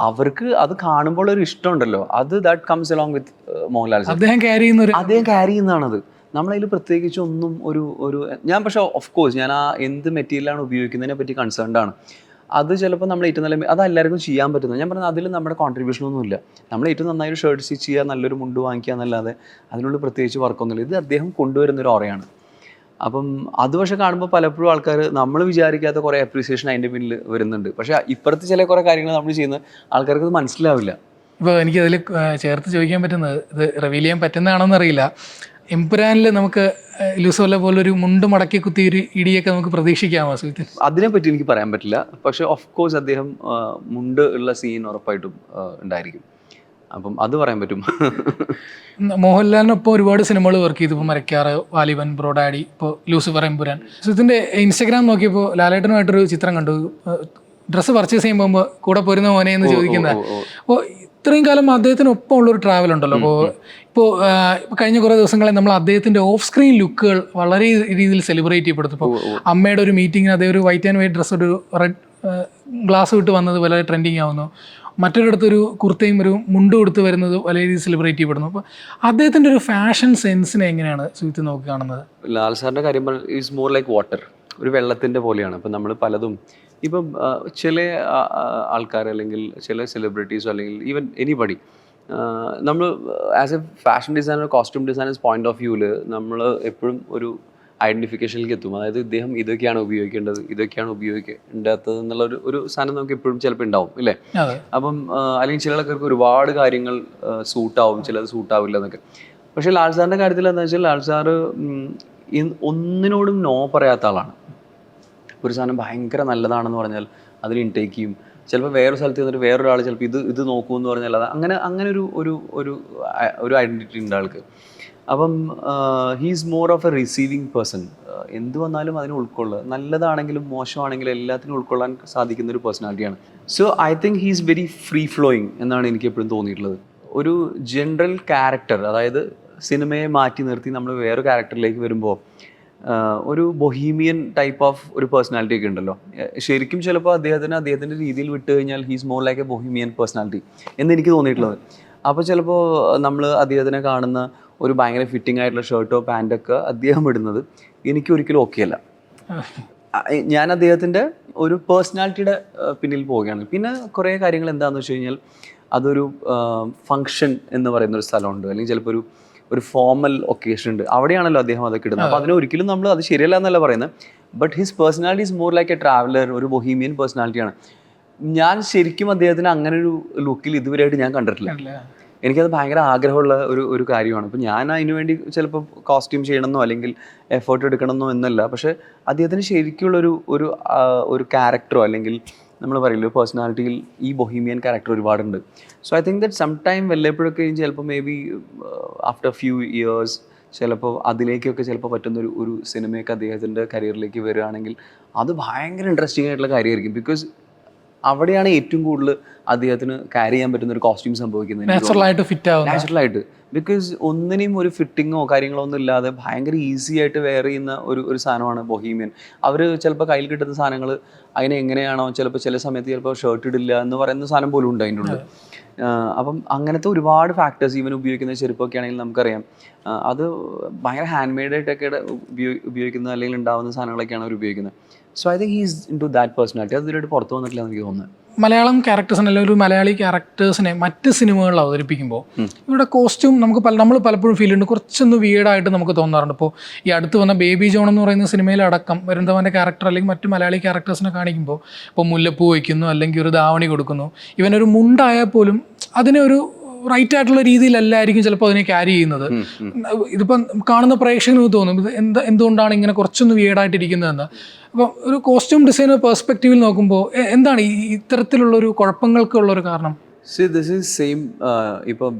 അവർക്ക് അത് കാണുമ്പോൾ ഒരു ഇഷ്ടമുണ്ടല്ലോ, അത് that comes along with Mohanlal sir. അദ്ദേഹം ക്യാരി ചെയ്യുന്നതാണത്. നമ്മളതിൽ പ്രത്യേകിച്ച് ഒന്നും ഒരു ഞാൻ പക്ഷേ ഓഫ് കോഴ്സ് ഞാൻ ആ എന്ത് മെറ്റീരിയലാണ് ഉപയോഗിക്കുന്നതിനെ പറ്റി കൺസേൺഡ് ആണ്. അത് ചിലപ്പോൾ നമ്മൾ ഏറ്റവും നല്ല അത് എല്ലാവർക്കും ചെയ്യാൻ പറ്റുന്നത്. ഞാൻ പറഞ്ഞത് അതിൽ നമ്മുടെ കോൺട്രിബ്യൂഷനൊന്നുമില്ല. നമ്മൾ ഏറ്റവും നന്നായി ഒരു ഷർട്ട് സ്റ്റിച്ച് ചെയ്യുക, നല്ലൊരു മുണ്ട് വാങ്ങിക്കുക എന്നല്ലാതെ അതിനുള്ള പ്രത്യേകിച്ച് വർക്കൊന്നുമില്ല. ഇത് അദ്ദേഹം കൊണ്ടുവരുന്നൊരു ഓറയാണ്. അപ്പം അത് പക്ഷെ കാണുമ്പോൾ പലപ്പോഴും ആൾക്കാർ നമ്മൾ വിചാരിക്കാത്ത കുറേ അപ്രീസിയേഷൻ അതിൻ്റെ പിന്നിൽ വരുന്നുണ്ട്. പക്ഷേ ഇപ്പുറത്ത് ചില കുറേ കാര്യങ്ങൾ നമ്മൾ ചെയ്യുന്ന ആൾക്കാർക്ക് അത് മനസ്സിലാവില്ല. ഇപ്പോൾ എനിക്കതിൽ ചേർത്ത് ചോദിക്കാൻ പറ്റുന്നത്, ഇത് റിവീൽ ചെയ്യാൻ പറ്റുന്നതാണോന്ന് അറിയില്ല, എംപുരാനിൽ നമുക്ക് ലൂസോല പോലൊരു മുണ്ട് മടക്കി കുത്തി ഒരു ഇടിയൊക്കെ നമുക്ക് പ്രതീക്ഷിക്കാമോ? അതിനെപ്പറ്റി എനിക്ക് പറയാൻ പറ്റില്ല. പക്ഷേ ഓഫ് കോഴ്സ് അദ്ദേഹം മുണ്ട് ഉള്ള സീൻ ഉറപ്പായിട്ടും ഉണ്ടായിരിക്കും. അപ്പം അത് പറയാൻ പറ്റും. മോഹൻലാലിനൊപ്പം ഒരുപാട് സിനിമകൾ വർക്ക് ചെയ്തു. ഇപ്പോൾ മരക്കാറ്, വാലിബൻ, ബ്രോഡാഡി, ഇപ്പോൾ ലൂസിഫർ, എംപുരാൻ. സുഹൃത്തിൻ്റെ ഇൻസ്റ്റഗ്രാം നോക്കിയപ്പോൾ ലാലേട്ടനുമായിട്ടൊരു ചിത്രം കണ്ടു. ഡ്രസ്സ് പർച്ചേസ് ചെയ്യുമ്പോൾ കൂടെ പോരുന്ന മോനെ എന്ന് ചോദിക്കുന്നത്. അപ്പോൾ ഇത്രയും കാലം അദ്ദേഹത്തിനൊപ്പം ഉള്ളൊരു ട്രാവൽ ഉണ്ടല്ലോ. ഇപ്പോൾ കഴിഞ്ഞ കുറേ ദിവസങ്ങളെ നമ്മൾ അദ്ദേഹത്തിൻ്റെ ഓഫ് സ്ക്രീൻ ലുക്കുകൾ വളരെ രീതിയിൽ സെലിബ്രേറ്റ് ചെയ്യപ്പെടുന്നു. ഇപ്പോൾ അമ്മയുടെ ഒരു മീറ്റിങ്ങിന് അതേ ഒരു വൈറ്റ് ആൻഡ് വൈറ്റ് ഡ്രസ്സ്, ഒരു റെഡ് ഗ്ലാസ് വിട്ട് വന്നത് വളരെ ട്രെൻഡിങ് ആവുന്നു. മറ്റൊരിടത്തൊരു കുർത്തയും ഒരു മുണ്ടും കൊടുത്ത് വരുന്നത് വളരെ രീതിയിൽ സെലിബ്രേറ്റ് ചെയ്യപ്പെടുന്നു. അപ്പോൾ അദ്ദേഹത്തിൻ്റെ ഒരു ഫാഷൻ സെൻസിനെ എങ്ങനെയാണ് സുഹൃത്ത് നോക്കി കാണുന്നത്? ലാൽ സാറിൻ്റെ കാര്യം ഈസ് മോർ ലൈക്ക് വാട്ടർ, ഒരു വെള്ളത്തിൻ്റെ പോലെയാണ്. ഇപ്പം നമ്മൾ പലതും ഇപ്പം ചില ആൾക്കാർ അല്ലെങ്കിൽ ചില സെലിബ്രിറ്റീസോ അല്ലെങ്കിൽ ഈവൻ എനിബഡി നമ്മൾ as A fashion designer, costume designers point of വ്യൂവിൽ നമ്മൾ എപ്പോഴും ഒരു ഐഡൻറ്റിഫിക്കേഷനിലേക്ക് എത്തും. അതായത് ഇദ്ദേഹം ഇതൊക്കെയാണ് ഉപയോഗിക്കേണ്ടത്, ഇതൊക്കെയാണ് ഉപയോഗിക്കേണ്ടാത്തത് എന്നുള്ള ഒരു സാധനം നമുക്ക് എപ്പോഴും ചിലപ്പോൾ ഉണ്ടാവും, ഇല്ലേ? അപ്പം അല്ലെങ്കിൽ ചില ആൾക്കാർക്ക് ഒരുപാട് കാര്യങ്ങൾ സൂട്ടാവും, ചിലത് സൂട്ടാവില്ല എന്നൊക്കെ. പക്ഷേ ലാൽ സാറിൻ്റെ കാര്യത്തിൽ എന്താ വെച്ചാൽ ലാൽ സാറ് ഒന്നിനോടും നോ പറയാത്ത ആളാണ്. ഒരു സാധനം ഭയങ്കര നല്ലതാണെന്ന് പറഞ്ഞാൽ അതിൽ ഇൻടേക്ക് ചെയ്യും. ചിലപ്പോൾ വേറൊരു സ്ഥലത്ത് നിന്നിട്ട് വേറൊരാൾ ചിലപ്പോൾ ഇത് നോക്കൂ എന്ന് പറഞ്ഞാൽ അത് അങ്ങനെ ഒരു ഐഡൻറ്റിറ്റി ഉണ്ട് ആൾക്ക്. അപ്പം he's more of A receiving person. എന്ത് വന്നാലും അതിനെ ഉൾക്കൊള്ളുക, നല്ലതാണെങ്കിലും മോശമാണെങ്കിലും എല്ലാത്തിനും ഉൾക്കൊള്ളാൻ സാധിക്കുന്ന ഒരു പേഴ്സണാലിറ്റിയാണ്. So I think he's very free flowing എന്നാണ് എനിക്ക് എപ്പോഴും തോന്നിയിട്ടുള്ളത്. ഒരു ജനറൽ ക്യാരക്ടർ, അതായത് സിനിമയെ മാറ്റി നിർത്തി നമ്മൾ വേറെ ക്യാരക്ടറിലേക്ക് വരുമ്പോൾ ഒരു ബൊഹീമിയൻ ടൈപ്പ് ഓഫ് ഒരു പേഴ്സണാലിറ്റി ഒക്കെ ഉണ്ടല്ലോ. ശരിക്കും ചിലപ്പോൾ അദ്ദേഹത്തിൻ്റെ രീതിയിൽ വിട്ട് കഴിഞ്ഞാൽ he's more like A Bohemian personality എന്ന് എനിക്ക് തോന്നിയിട്ടുള്ളത്. അപ്പോൾ ചിലപ്പോൾ നമ്മൾ അദ്ദേഹത്തിനെ കാണുന്ന ഒരു ഭയങ്കര ഫിറ്റിംഗ് ആയിട്ടുള്ള ഷർട്ടോ പാൻറ്റൊക്കെ അദ്ദേഹം ഇടുന്നത് എനിക്ക് ഒരിക്കലും ഓക്കെ അല്ല. ഞാൻ അദ്ദേഹത്തിൻ്റെ ഒരു പേഴ്സണാലിറ്റിയുടെ പിന്നിൽ പോവുകയാണ്. പിന്നെ കുറേ കാര്യങ്ങൾ എന്താണെന്ന് വെച്ച് കഴിഞ്ഞാൽ അതൊരു ഫങ്ഷൻ എന്ന് പറയുന്ന ഒരു സ്ഥലമുണ്ട്, അല്ലെങ്കിൽ ചിലപ്പോൾ ഒരു ഫോർമൽ ഒക്കേഷൻ ഉണ്ട്, അവിടെയാണല്ലോ അദ്ദേഹം അതൊക്കെ ഇടുന്നത്. അപ്പോൾ അതിനൊരിക്കലും നമ്മൾ അത് ശരിയല്ല എന്നല്ല പറയുന്നത്. But his personality is more like A traveller, ഒരു ബൊഹീമിയൻ പേഴ്സണാലിറ്റിയാണ്. ഞാൻ ശരിക്കും അദ്ദേഹത്തിന് അങ്ങനെ ഒരു ലുക്കിൽ ഇതുവരെയായിട്ട് ഞാൻ കണ്ടിട്ടില്ല. എനിക്കത് ഭയങ്കര ആഗ്രഹമുള്ള ഒരു കാര്യമാണ്. അപ്പോൾ ഞാൻ അതിനു വേണ്ടി ചിലപ്പോൾ കോസ്റ്റ്യൂം ചെയ്യണമെന്നോ അല്ലെങ്കിൽ എഫേർട്ട് എടുക്കണമെന്നോ എന്നല്ല, പക്ഷേ അദ്ദേഹത്തിന് ശരിക്കുള്ളൊരു ഒരു ക്യാരക്ടറോ അല്ലെങ്കിൽ നമ്മൾ പറയില്ല പേഴ്സണാലിറ്റിയിൽ ഈ ബൊഹീമിയൻ ക്യാരക്ടർ ഒരുപാടുണ്ട്. So I think that some time വല്ലപ്പോഴൊക്കെ ചിലപ്പോൾ maybe after few years ചിലപ്പോൾ അതിലേക്കൊക്കെ ചിലപ്പോൾ പറ്റുന്നൊരു സിനിമയൊക്കെ അദ്ദേഹത്തിൻ്റെ കരിയറിലേക്ക് വരികയാണെങ്കിൽ അത് ഭയങ്കര ഇൻട്രസ്റ്റിംഗ് ആയിട്ടുള്ള കാര്യമായിരിക്കും. ബിക്കോസ് അവിടെയാണ് ഏറ്റവും കൂടുതൽ അദ്ദേഹത്തിന് ക്യാരി ചെയ്യാൻ പറ്റുന്ന ഒരു കോസ്റ്റ്യൂം സംഭവിക്കുന്നത്, നാച്ചുറലായിട്ട്. ബിക്കോസ് ഒന്നിനെയും ഒരു ഫിറ്റിങ്ങോ കാര്യങ്ങളോ ഒന്നും ഇല്ലാതെ ഭയങ്കര ഈസി ആയിട്ട് വെയർ ചെയ്യുന്ന ഒരു സാധനമാണ് ബൊഹീമിയൻ. അവർ ചിലപ്പോൾ കയ്യിൽ കിട്ടുന്ന സാധനങ്ങൾ അതിനെ എങ്ങനെയാണോ ചിലപ്പോൾ ചില സമയത്ത് ചിലപ്പോൾ ഷർട്ട് ഇടില്ല എന്ന് പറയുന്ന സാധനം പോലും ഉണ്ട് അതിൻ്റെ ഉള്ളിൽ. അപ്പം അങ്ങനത്തെ ഒരുപാട് ഫാക്ടേഴ്സ് ഈവൻ ഉപയോഗിക്കുന്ന ചെരുപ്പൊക്കെ ആണെങ്കിൽ നമുക്കറിയാം അത് ഭയങ്കര ഹാൻഡ് മെയ്ഡായിട്ടൊക്കെ ഉപയോഗിക്കുന്ന അല്ലെങ്കിൽ ഉണ്ടാകുന്ന സാധനങ്ങളൊക്കെയാണ് അവർ ഉപയോഗിക്കുന്നത്. So I think he's into that personality. അത് ഇതിലോട്ട് പുറത്തു വന്നിട്ടില്ല എന്ന് എനിക്ക് തോന്നുന്നത്. മലയാളം ക്യാരക്ടേഴ്സിനെ അല്ലെങ്കിൽ ഒരു മലയാളി ക്യാരക്ടേഴ്സിനെ മറ്റ് സിനിമകളിൽ അവതരിപ്പിക്കുമ്പോൾ ഇവിടെ കോസ്റ്റ്യൂം നമ്മൾ പലപ്പോഴും ഫീൽ ചെയ്യുന്നുണ്ട് കുറച്ചൊന്ന് വിയേഡായിട്ട് നമുക്ക് തോന്നാറുണ്ട്. ഇപ്പോൾ ഈ അടുത്ത് വന്ന ബേബി ജോൺ എന്ന് പറയുന്ന സിനിമയിലടക്കം വരുന്നവൻ്റെ ക്യാരക്ടർ അല്ലെങ്കിൽ മറ്റ് മലയാളി ക്യാരക്ടേഴ്സിനെ കാണിക്കുമ്പോൾ ഇപ്പോൾ മുല്ലപ്പൂ വയ്ക്കുന്നു അല്ലെങ്കിൽ ഒരു ധാവണി കൊടുക്കുന്നു, ഇവനൊരു മുണ്ടായാൽ പോലും അതിനെ ഒരു റൈറ്റ് ആയിട്ടുള്ള രീതിയിലല്ലായിരിക്കും ചിലപ്പോൾ അതിനെ ക്യാരി ചെയ്യുന്നത്. ഇതിപ്പം കാണുന്ന പ്രേക്ഷകന് തോന്നും ഇത് എന്തുകൊണ്ടാണ് ഇങ്ങനെ കുറച്ചൊന്ന് വിയേഡായിട്ടിരിക്കുന്നതെന്ന്. അപ്പം ഒരു കോസ്റ്റ്യൂം ഡിസൈനർ പെർസ്പെക്റ്റീവിൽ നോക്കുമ്പോൾ എന്താണ് ഈ ഇത്തരത്തിലുള്ളൊരു കുഴപ്പങ്ങൾക്കുള്ളൊരു കാരണം? This is same. ഇപ്പം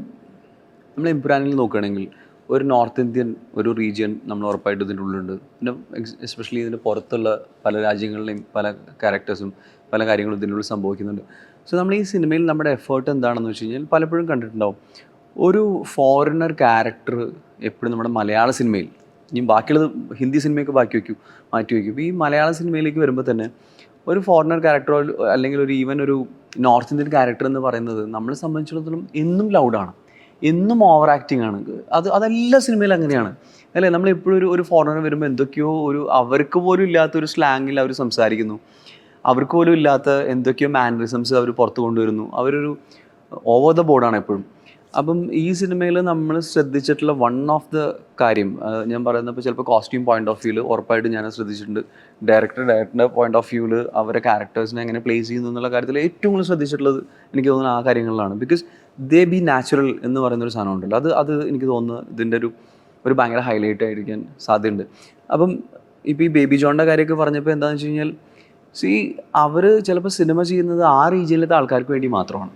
നമ്മൾ എംപുരാനിൽ നോക്കുകയാണെങ്കിൽ ഒരു നോർത്ത് ഇന്ത്യൻ ഒരു റീജിയൻ നമ്മൾ ഉറപ്പായിട്ട് ഇതിൻ്റെ ഉള്ളിലുണ്ട്. പിന്നെ എസ്പെഷ്യലി ഇതിൻ്റെ പുറത്തുള്ള പല രാജ്യങ്ങളിലെയും പല ക്യാരക്ടേഴ്സും പല കാര്യങ്ങളും ഇതിൻ്റെ ഉള്ളിൽ സംഭവിക്കുന്നുണ്ട്. സോ നമ്മൾ ഈ സിനിമയിൽ നമ്മുടെ എഫേർട്ട് എന്താണെന്ന് വെച്ച് കഴിഞ്ഞാൽ പലപ്പോഴും കണ്ടിട്ടുണ്ടാവും ഒരു ഫോറിനർ ക്യാരക്ടർ എപ്പോഴും നമ്മുടെ മലയാള സിനിമയിൽ, ഇനി ബാക്കിയുള്ളത് ഹിന്ദി സിനിമയൊക്കെ മാറ്റി വയ്ക്കും. ഈ മലയാള സിനിമയിലേക്ക് വരുമ്പോൾ തന്നെ ഒരു ഫോറിനർ ക്യാരക്ടറോ അല്ലെങ്കിൽ ഒരു ഈവൻ ഒരു നോർത്ത് ഇന്ത്യൻ ക്യാരക്ടർ എന്ന് പറയുന്നത് നമ്മളെ സംബന്ധിച്ചിടത്തോളം എന്നും ലൗഡാണ്, എന്നും ഓവർ ആക്ടിങ് ആണ്. അതെല്ലാ സിനിമയിലും അങ്ങനെയാണ് അല്ലേ? നമ്മളെപ്പോഴും ഒരു ഫോറിനർ വരുമ്പോൾ എന്തൊക്കെയോ അവർക്ക് പോലും ഇല്ലാത്തൊരു സ്ലാങ്ങിൽ അവർ സംസാരിക്കുന്നു, അവർക്ക് പോലും ഇല്ലാത്ത എന്തൊക്കെയോ മാനറിസംസ് അവർ പുറത്ത് കൊണ്ടുവരുന്നു. അവരൊരു ഓവർ ദ ബോർഡാണ് എപ്പോഴും. അപ്പം ഈ സിനിമയിൽ നമ്മൾ ശ്രദ്ധിച്ചിട്ടുള്ള വൺ ഓഫ് ദ കാര്യം ഞാൻ പറയുന്നപ്പോൾ ചിലപ്പോൾ കോസ്റ്റ്യൂം പോയിന്റ് ഓഫ് വ്യൂവിൽ ഉറപ്പായിട്ട് ഞാൻ ശ്രദ്ധിച്ചിട്ടുണ്ട്. ഡയറക്ടറിൻ്റെ പോയിന്റ് ഓഫ് വ്യൂവിൽ അവരെ ക്യാരക്ടേഴ്സിനെ എങ്ങനെ പ്ലേസ് ചെയ്യുന്നു എന്നുള്ള കാര്യത്തിൽ ഏറ്റവും കൂടുതൽ ശ്രദ്ധിച്ചിട്ടുള്ളത് എനിക്ക് തോന്നുന്നത് ആ കാര്യങ്ങളിലാണ്. ബിക്കോസ് ദേ ബി നാച്ചുറൽ എന്ന് പറയുന്നൊരു സാധനം ഉണ്ടല്ലോ, അത് എനിക്ക് തോന്നുന്നത് ഇതിൻ്റെ ഒരു ഭയങ്കര ഹൈലൈറ്റ് ആയിരിക്കാൻ സാധ്യതയുണ്ട്. അപ്പം ഇപ്പോൾ ഈ ബേബി ജോണിൻ്റെ കാര്യമൊക്കെ പറഞ്ഞപ്പോൾ എന്താണെന്ന് വെച്ച് കഴിഞ്ഞാൽ അവർ ചിലപ്പോൾ സിനിമ ചെയ്യുന്നത് ആ റീജിയനിലത്തെ ആൾക്കാർക്ക് വേണ്ടി മാത്രമാണ്.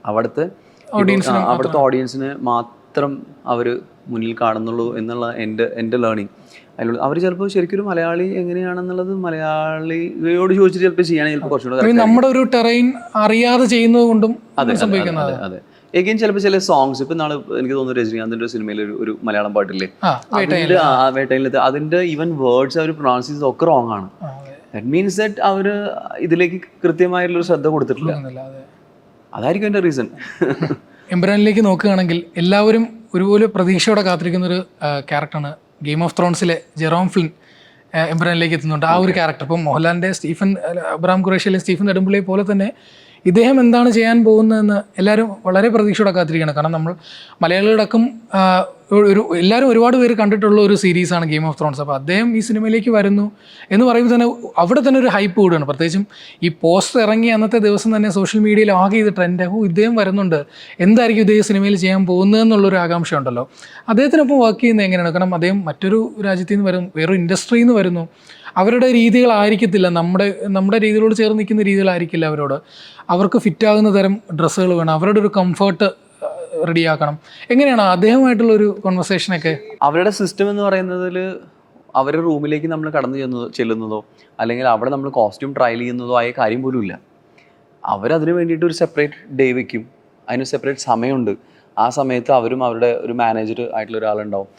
അവിടുത്തെ ഓഡിയൻസിന് മാത്രം അവർ മുന്നിൽ കാണുന്നുള്ളൂ എന്നുള്ള എൻ്റെ ലേണിങ് അതിലുള്ള. അവർ ചിലപ്പോൾ ശരിക്കും ഒരു മലയാളി എങ്ങനെയാണെന്നുള്ളത് മലയാളിയോട് ചോദിച്ചിട്ട് ചിലപ്പോൾ ചെയ്യാൻ ചിലപ്പോൾ കുറച്ചുകൂടെ നമ്മുടെ ഒരു ടെറൈൻ അറിയാതെ ചെയ്യുന്നത് കൊണ്ടും സംഭവിക്കുന്നത്. അതെ. എഗെയിൻ ചിലപ്പോൾ ചില സോങ്സ് ഇപ്പം നാളെ എനിക്ക് തോന്നുന്നു രജനീകാന്തിൻ്റെ ഒരു സിനിമയിൽ ഒരു മലയാളം പാട്ടില്ലേ, വേട്ടയിലത്തെ അതിൻ്റെ ഈവൻ വേർഡ്സ് അവർ പ്രൊനൗൺസ് ചെയ്തത് ഒക്കെ റോങ് ആണ്. ദാറ്റ് മീൻസ് ദാറ്റ് അവർ ഇതിലേക്ക് കൃത്യമായിട്ടുള്ളൊരു ശ്രദ്ധ കൊടുത്തിട്ടില്ല. അതായിരിക്കും എൻ്റെ റീസൺ. എംപുരാനിലേക്ക് നോക്കുകയാണെങ്കിൽ എല്ലാവരും ഒരുപോലെ പ്രതീക്ഷയോടെ കാത്തിരിക്കുന്നൊരു ക്യാരക്ടറാണ് ഗെയിം ഓഫ് ത്രോൺസിലെ ജെറോം ഫ്ലിൻ എംപുരാനിലേക്ക് എത്തുന്നുണ്ട്. ആ ഒരു ക്യാരക്ടർ ഇപ്പം മോഹൻലാലിൻ്റെ അബ്രഹാം ഖുറേഷിയിലെ സ്റ്റീഫൻ നെടുമ്പള്ളിയെ പോലെ തന്നെ ഇദ്ദേഹം എന്താണ് ചെയ്യാൻ പോകുന്നതെന്ന് എല്ലാവരും വളരെ പ്രതീക്ഷയോടെ കാത്തിരിക്കുകയാണ്. കാരണം നമ്മൾ മലയാളികളടക്കം എല്ലാവരും ഒരുപാട് പേര് കണ്ടിട്ടുള്ള ഒരു സീരീസാണ് ഗെയിം ഓഫ് ത്രോൺസ്. അപ്പോൾ അദ്ദേഹം ഈ സിനിമയിലേക്ക് വരുന്നു എന്ന് പറയുമ്പോൾ തന്നെ അവിടെ തന്നെ ഒരു ഹൈപ്പ് കൂടുകയാണ്. പ്രത്യേകിച്ചും ഈ പോസ്റ്റർ ഇറങ്ങിയ അന്നത്തെ ദിവസം തന്നെ സോഷ്യൽ മീഡിയയിൽ ആകെ ഇത് ട്രെൻഡ്, ഇദ്ദേഹം വരുന്നുണ്ട്, എന്തായിരിക്കും ഇദ്ദേഹം സിനിമയിൽ ചെയ്യാൻ പോകുന്നതെന്നുള്ളൊരു ആകാംക്ഷ ഉണ്ടല്ലോ. അദ്ദേഹത്തിനൊപ്പം വർക്ക് ചെയ്യുന്നത് എങ്ങനെയാണ്? കാരണം അദ്ദേഹം മറ്റൊരു രാജ്യത്തിൽ നിന്ന് വരും, വേറൊരു ഇൻഡസ്ട്രിയിൽ നിന്ന് വരുന്നു. അവരുടെ രീതികളായിരിക്കത്തില്ല നമ്മുടെ രീതികളോട് ചേർന്ന് നിൽക്കുന്ന രീതികളായിരിക്കില്ല അവർക്ക് ഫിറ്റാകുന്ന തരം ഡ്രസ്സുകൾ വേണം, അവരുടെ ഒരു കംഫർട്ട് റെഡിയാക്കണം. എങ്ങനെയാണ് അദ്ദേഹമായിട്ടുള്ളൊരു കോൺവെർസേഷനൊക്കെ? അവരുടെ സിസ്റ്റം എന്ന് പറയുന്നതിൽ അവരുടെ റൂമിലേക്ക് നമ്മൾ കടന്നു ചെല്ലുന്നതോ അല്ലെങ്കിൽ അവിടെ നമ്മൾ കോസ്റ്റ്യൂം ട്രയൽ ചെയ്യുന്നതോ ആയ കാര്യം പോലും ഇല്ല. അവരതിന് വേണ്ടിയിട്ട് ഒരു സെപ്പറേറ്റ് ഡേ വയ്ക്കും, അതിന് സെപ്പറേറ്റ് സമയമുണ്ട്. ആ സമയത്ത് അവരും അവരുടെ ഒരു മാനേജർ ആയിട്ടുള്ള ഒരാളുണ്ടാവും,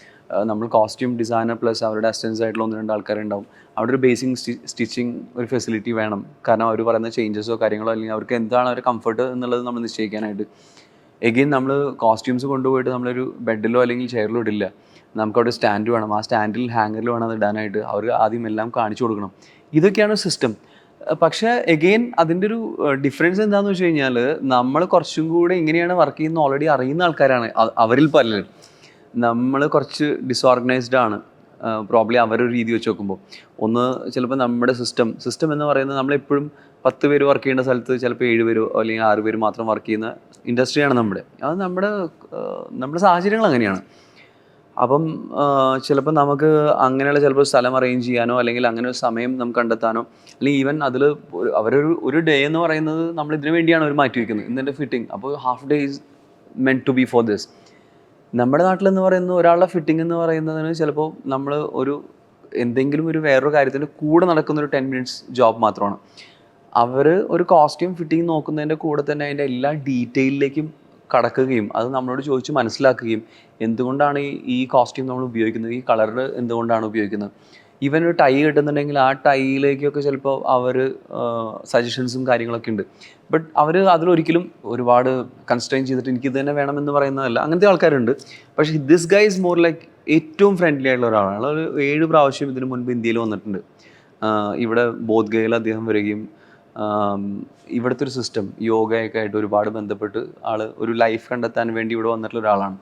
നമ്മൾ കോസ്റ്റ്യൂം ഡിസൈനർ പ്ലസ് അവരുടെ അസിസ്റ്റൻസ് ആയിട്ടുള്ള 1-2 ആൾക്കാരുണ്ടാവും. അവിടെ ഒരു ബേസിക് സ്റ്റിച്ചിങ് ഒരു ഫെസിലിറ്റി വേണം. കാരണം അവർ പറയുന്ന ചേഞ്ചസോ കാര്യങ്ങളോ അല്ലെങ്കിൽ അവർക്ക് എന്താണ് അവരുടെ കംഫർട്ട് എന്നുള്ളത് നമ്മൾ നിശ്ചയിക്കാനായിട്ട്. എഗെയിൻ നമ്മൾ കോസ്റ്റ്യൂംസ് കൊണ്ടുപോയിട്ട് നമ്മളൊരു ബെഡിലോ അല്ലെങ്കിൽ ചെയറിലോ ഇടില്ല. നമുക്കവിടെ സ്റ്റാൻഡ് വേണം, ആ സ്റ്റാൻഡിൽ ഹാങ്ങറിൽ വേണം അത് ഇടാനായിട്ട്. അവർ ആദ്യം എല്ലാം കാണിച്ചു കൊടുക്കണം. ഇതൊക്കെയാണ് സിസ്റ്റം. പക്ഷേ എഗെയിൻ അതിൻ്റെ ഒരു ഡിഫറൻസ് എന്താണെന്ന് വെച്ച് കഴിഞ്ഞാൽ നമ്മൾ കുറച്ചും കൂടെ എങ്ങനെയാണ് വർക്ക് ചെയ്യുന്നത് ഓൾറെഡി അറിയുന്ന ആൾക്കാരാണ് അവരിൽ പലരും. നമ്മൾ കുറച്ച് ഡിസോർഗനൈസ്ഡ് ആണ് പ്രോബ്ലി അവരൊരു രീതി വെച്ച് നോക്കുമ്പോൾ. ഒന്ന് ചിലപ്പോൾ നമ്മുടെ സിസ്റ്റം എന്ന് പറയുന്നത് നമ്മളെപ്പോഴും 10 പേര് വർക്ക് ചെയ്യേണ്ട സ്ഥലത്ത് ചിലപ്പോൾ 7 പേരോ അല്ലെങ്കിൽ 6 പേര് മാത്രം വർക്ക് ചെയ്യുന്ന ഇൻഡസ്ട്രിയാണ് നമ്മുടെ. അത് നമ്മുടെ സാഹചര്യങ്ങൾ അങ്ങനെയാണ്. അപ്പം ചിലപ്പോൾ നമുക്ക് അങ്ങനെയുള്ള ചിലപ്പോൾ സ്ഥലം അറേഞ്ച് ചെയ്യാനോ അല്ലെങ്കിൽ അങ്ങനെ ഒരു സമയം നമുക്ക് കണ്ടെത്താനോ അല്ലെങ്കിൽ ഈവൻ അതിൽ ഒരു ഡേ എന്ന് പറയുന്നത് നമ്മൾ ഇതിനു വേണ്ടിയാണ് അവർ മാറ്റി വയ്ക്കുന്നത്. ഇന്നെൻ്റെ ഫിറ്റിംഗ്, അപ്പോൾ half day is meant to be for this. നമ്മുടെ നാട്ടിലെന്ന് പറയുന്ന ഒരാളുടെ ഫിറ്റിംഗ് എന്ന് പറയുന്നതിന് ചിലപ്പോൾ നമ്മൾ എന്തെങ്കിലും വേറൊരു കാര്യത്തിന് കൂടെ നടക്കുന്ന ഒരു 10 minutes ജോബ് മാത്രമാണ്. അവർ ഒരു കോസ്റ്റ്യൂം ഫിറ്റിംഗ് നോക്കുന്നതിൻ്റെ കൂടെ തന്നെ അതിൻ്റെ എല്ലാ ഡീറ്റെയിലേക്കും കടക്കുകയും അത് നമ്മളോട് ചോദിച്ച് മനസ്സിലാക്കുകയും എന്തുകൊണ്ടാണ് ഈ കോസ്റ്റ്യൂം നമ്മൾ ഉപയോഗിക്കുന്നത്, ഈ കളർ എന്തുകൊണ്ടാണ് ഉപയോഗിക്കുന്നത്. ഈവൻ ഒരു ടൈ കിട്ടുന്നുണ്ടെങ്കിൽ ആ ടൈയിലേക്കൊക്കെ ചിലപ്പോൾ അവർ സജഷൻസും കാര്യങ്ങളൊക്കെ ഉണ്ട്. ബട്ട് അവർ അതിലൊരിക്കലും ഒരുപാട് കൺസ്ട്രെയിൻ ചെയ്തിട്ട് എനിക്ക് ഇത് തന്നെ വേണമെന്ന് പറയുന്നതല്ല. അങ്ങനത്തെ ആൾക്കാരുണ്ട്. പക്ഷേ this guy is more like ഏറ്റവും ഫ്രണ്ട്ലി ആയിട്ടുള്ള ഒരാളാണ്. ഒരു 7 പ്രാവശ്യം ഇതിനു മുൻപ് ഇന്ത്യയിൽ വന്നിട്ടുണ്ട്. ഇവിടെ ബോധ് ഗയയിൽ അദ്ദേഹം വരികയും ഇവിടുത്തെ ഒരു സിസ്റ്റം യോഗയൊക്കെ ആയിട്ട് ഒരുപാട് ബന്ധപ്പെട്ട് ആൾ ഒരു ലൈഫ് കണ്ടെത്താൻ വേണ്ടി ഇവിടെ വന്നിട്ടുള്ള ഒരാളാണ്.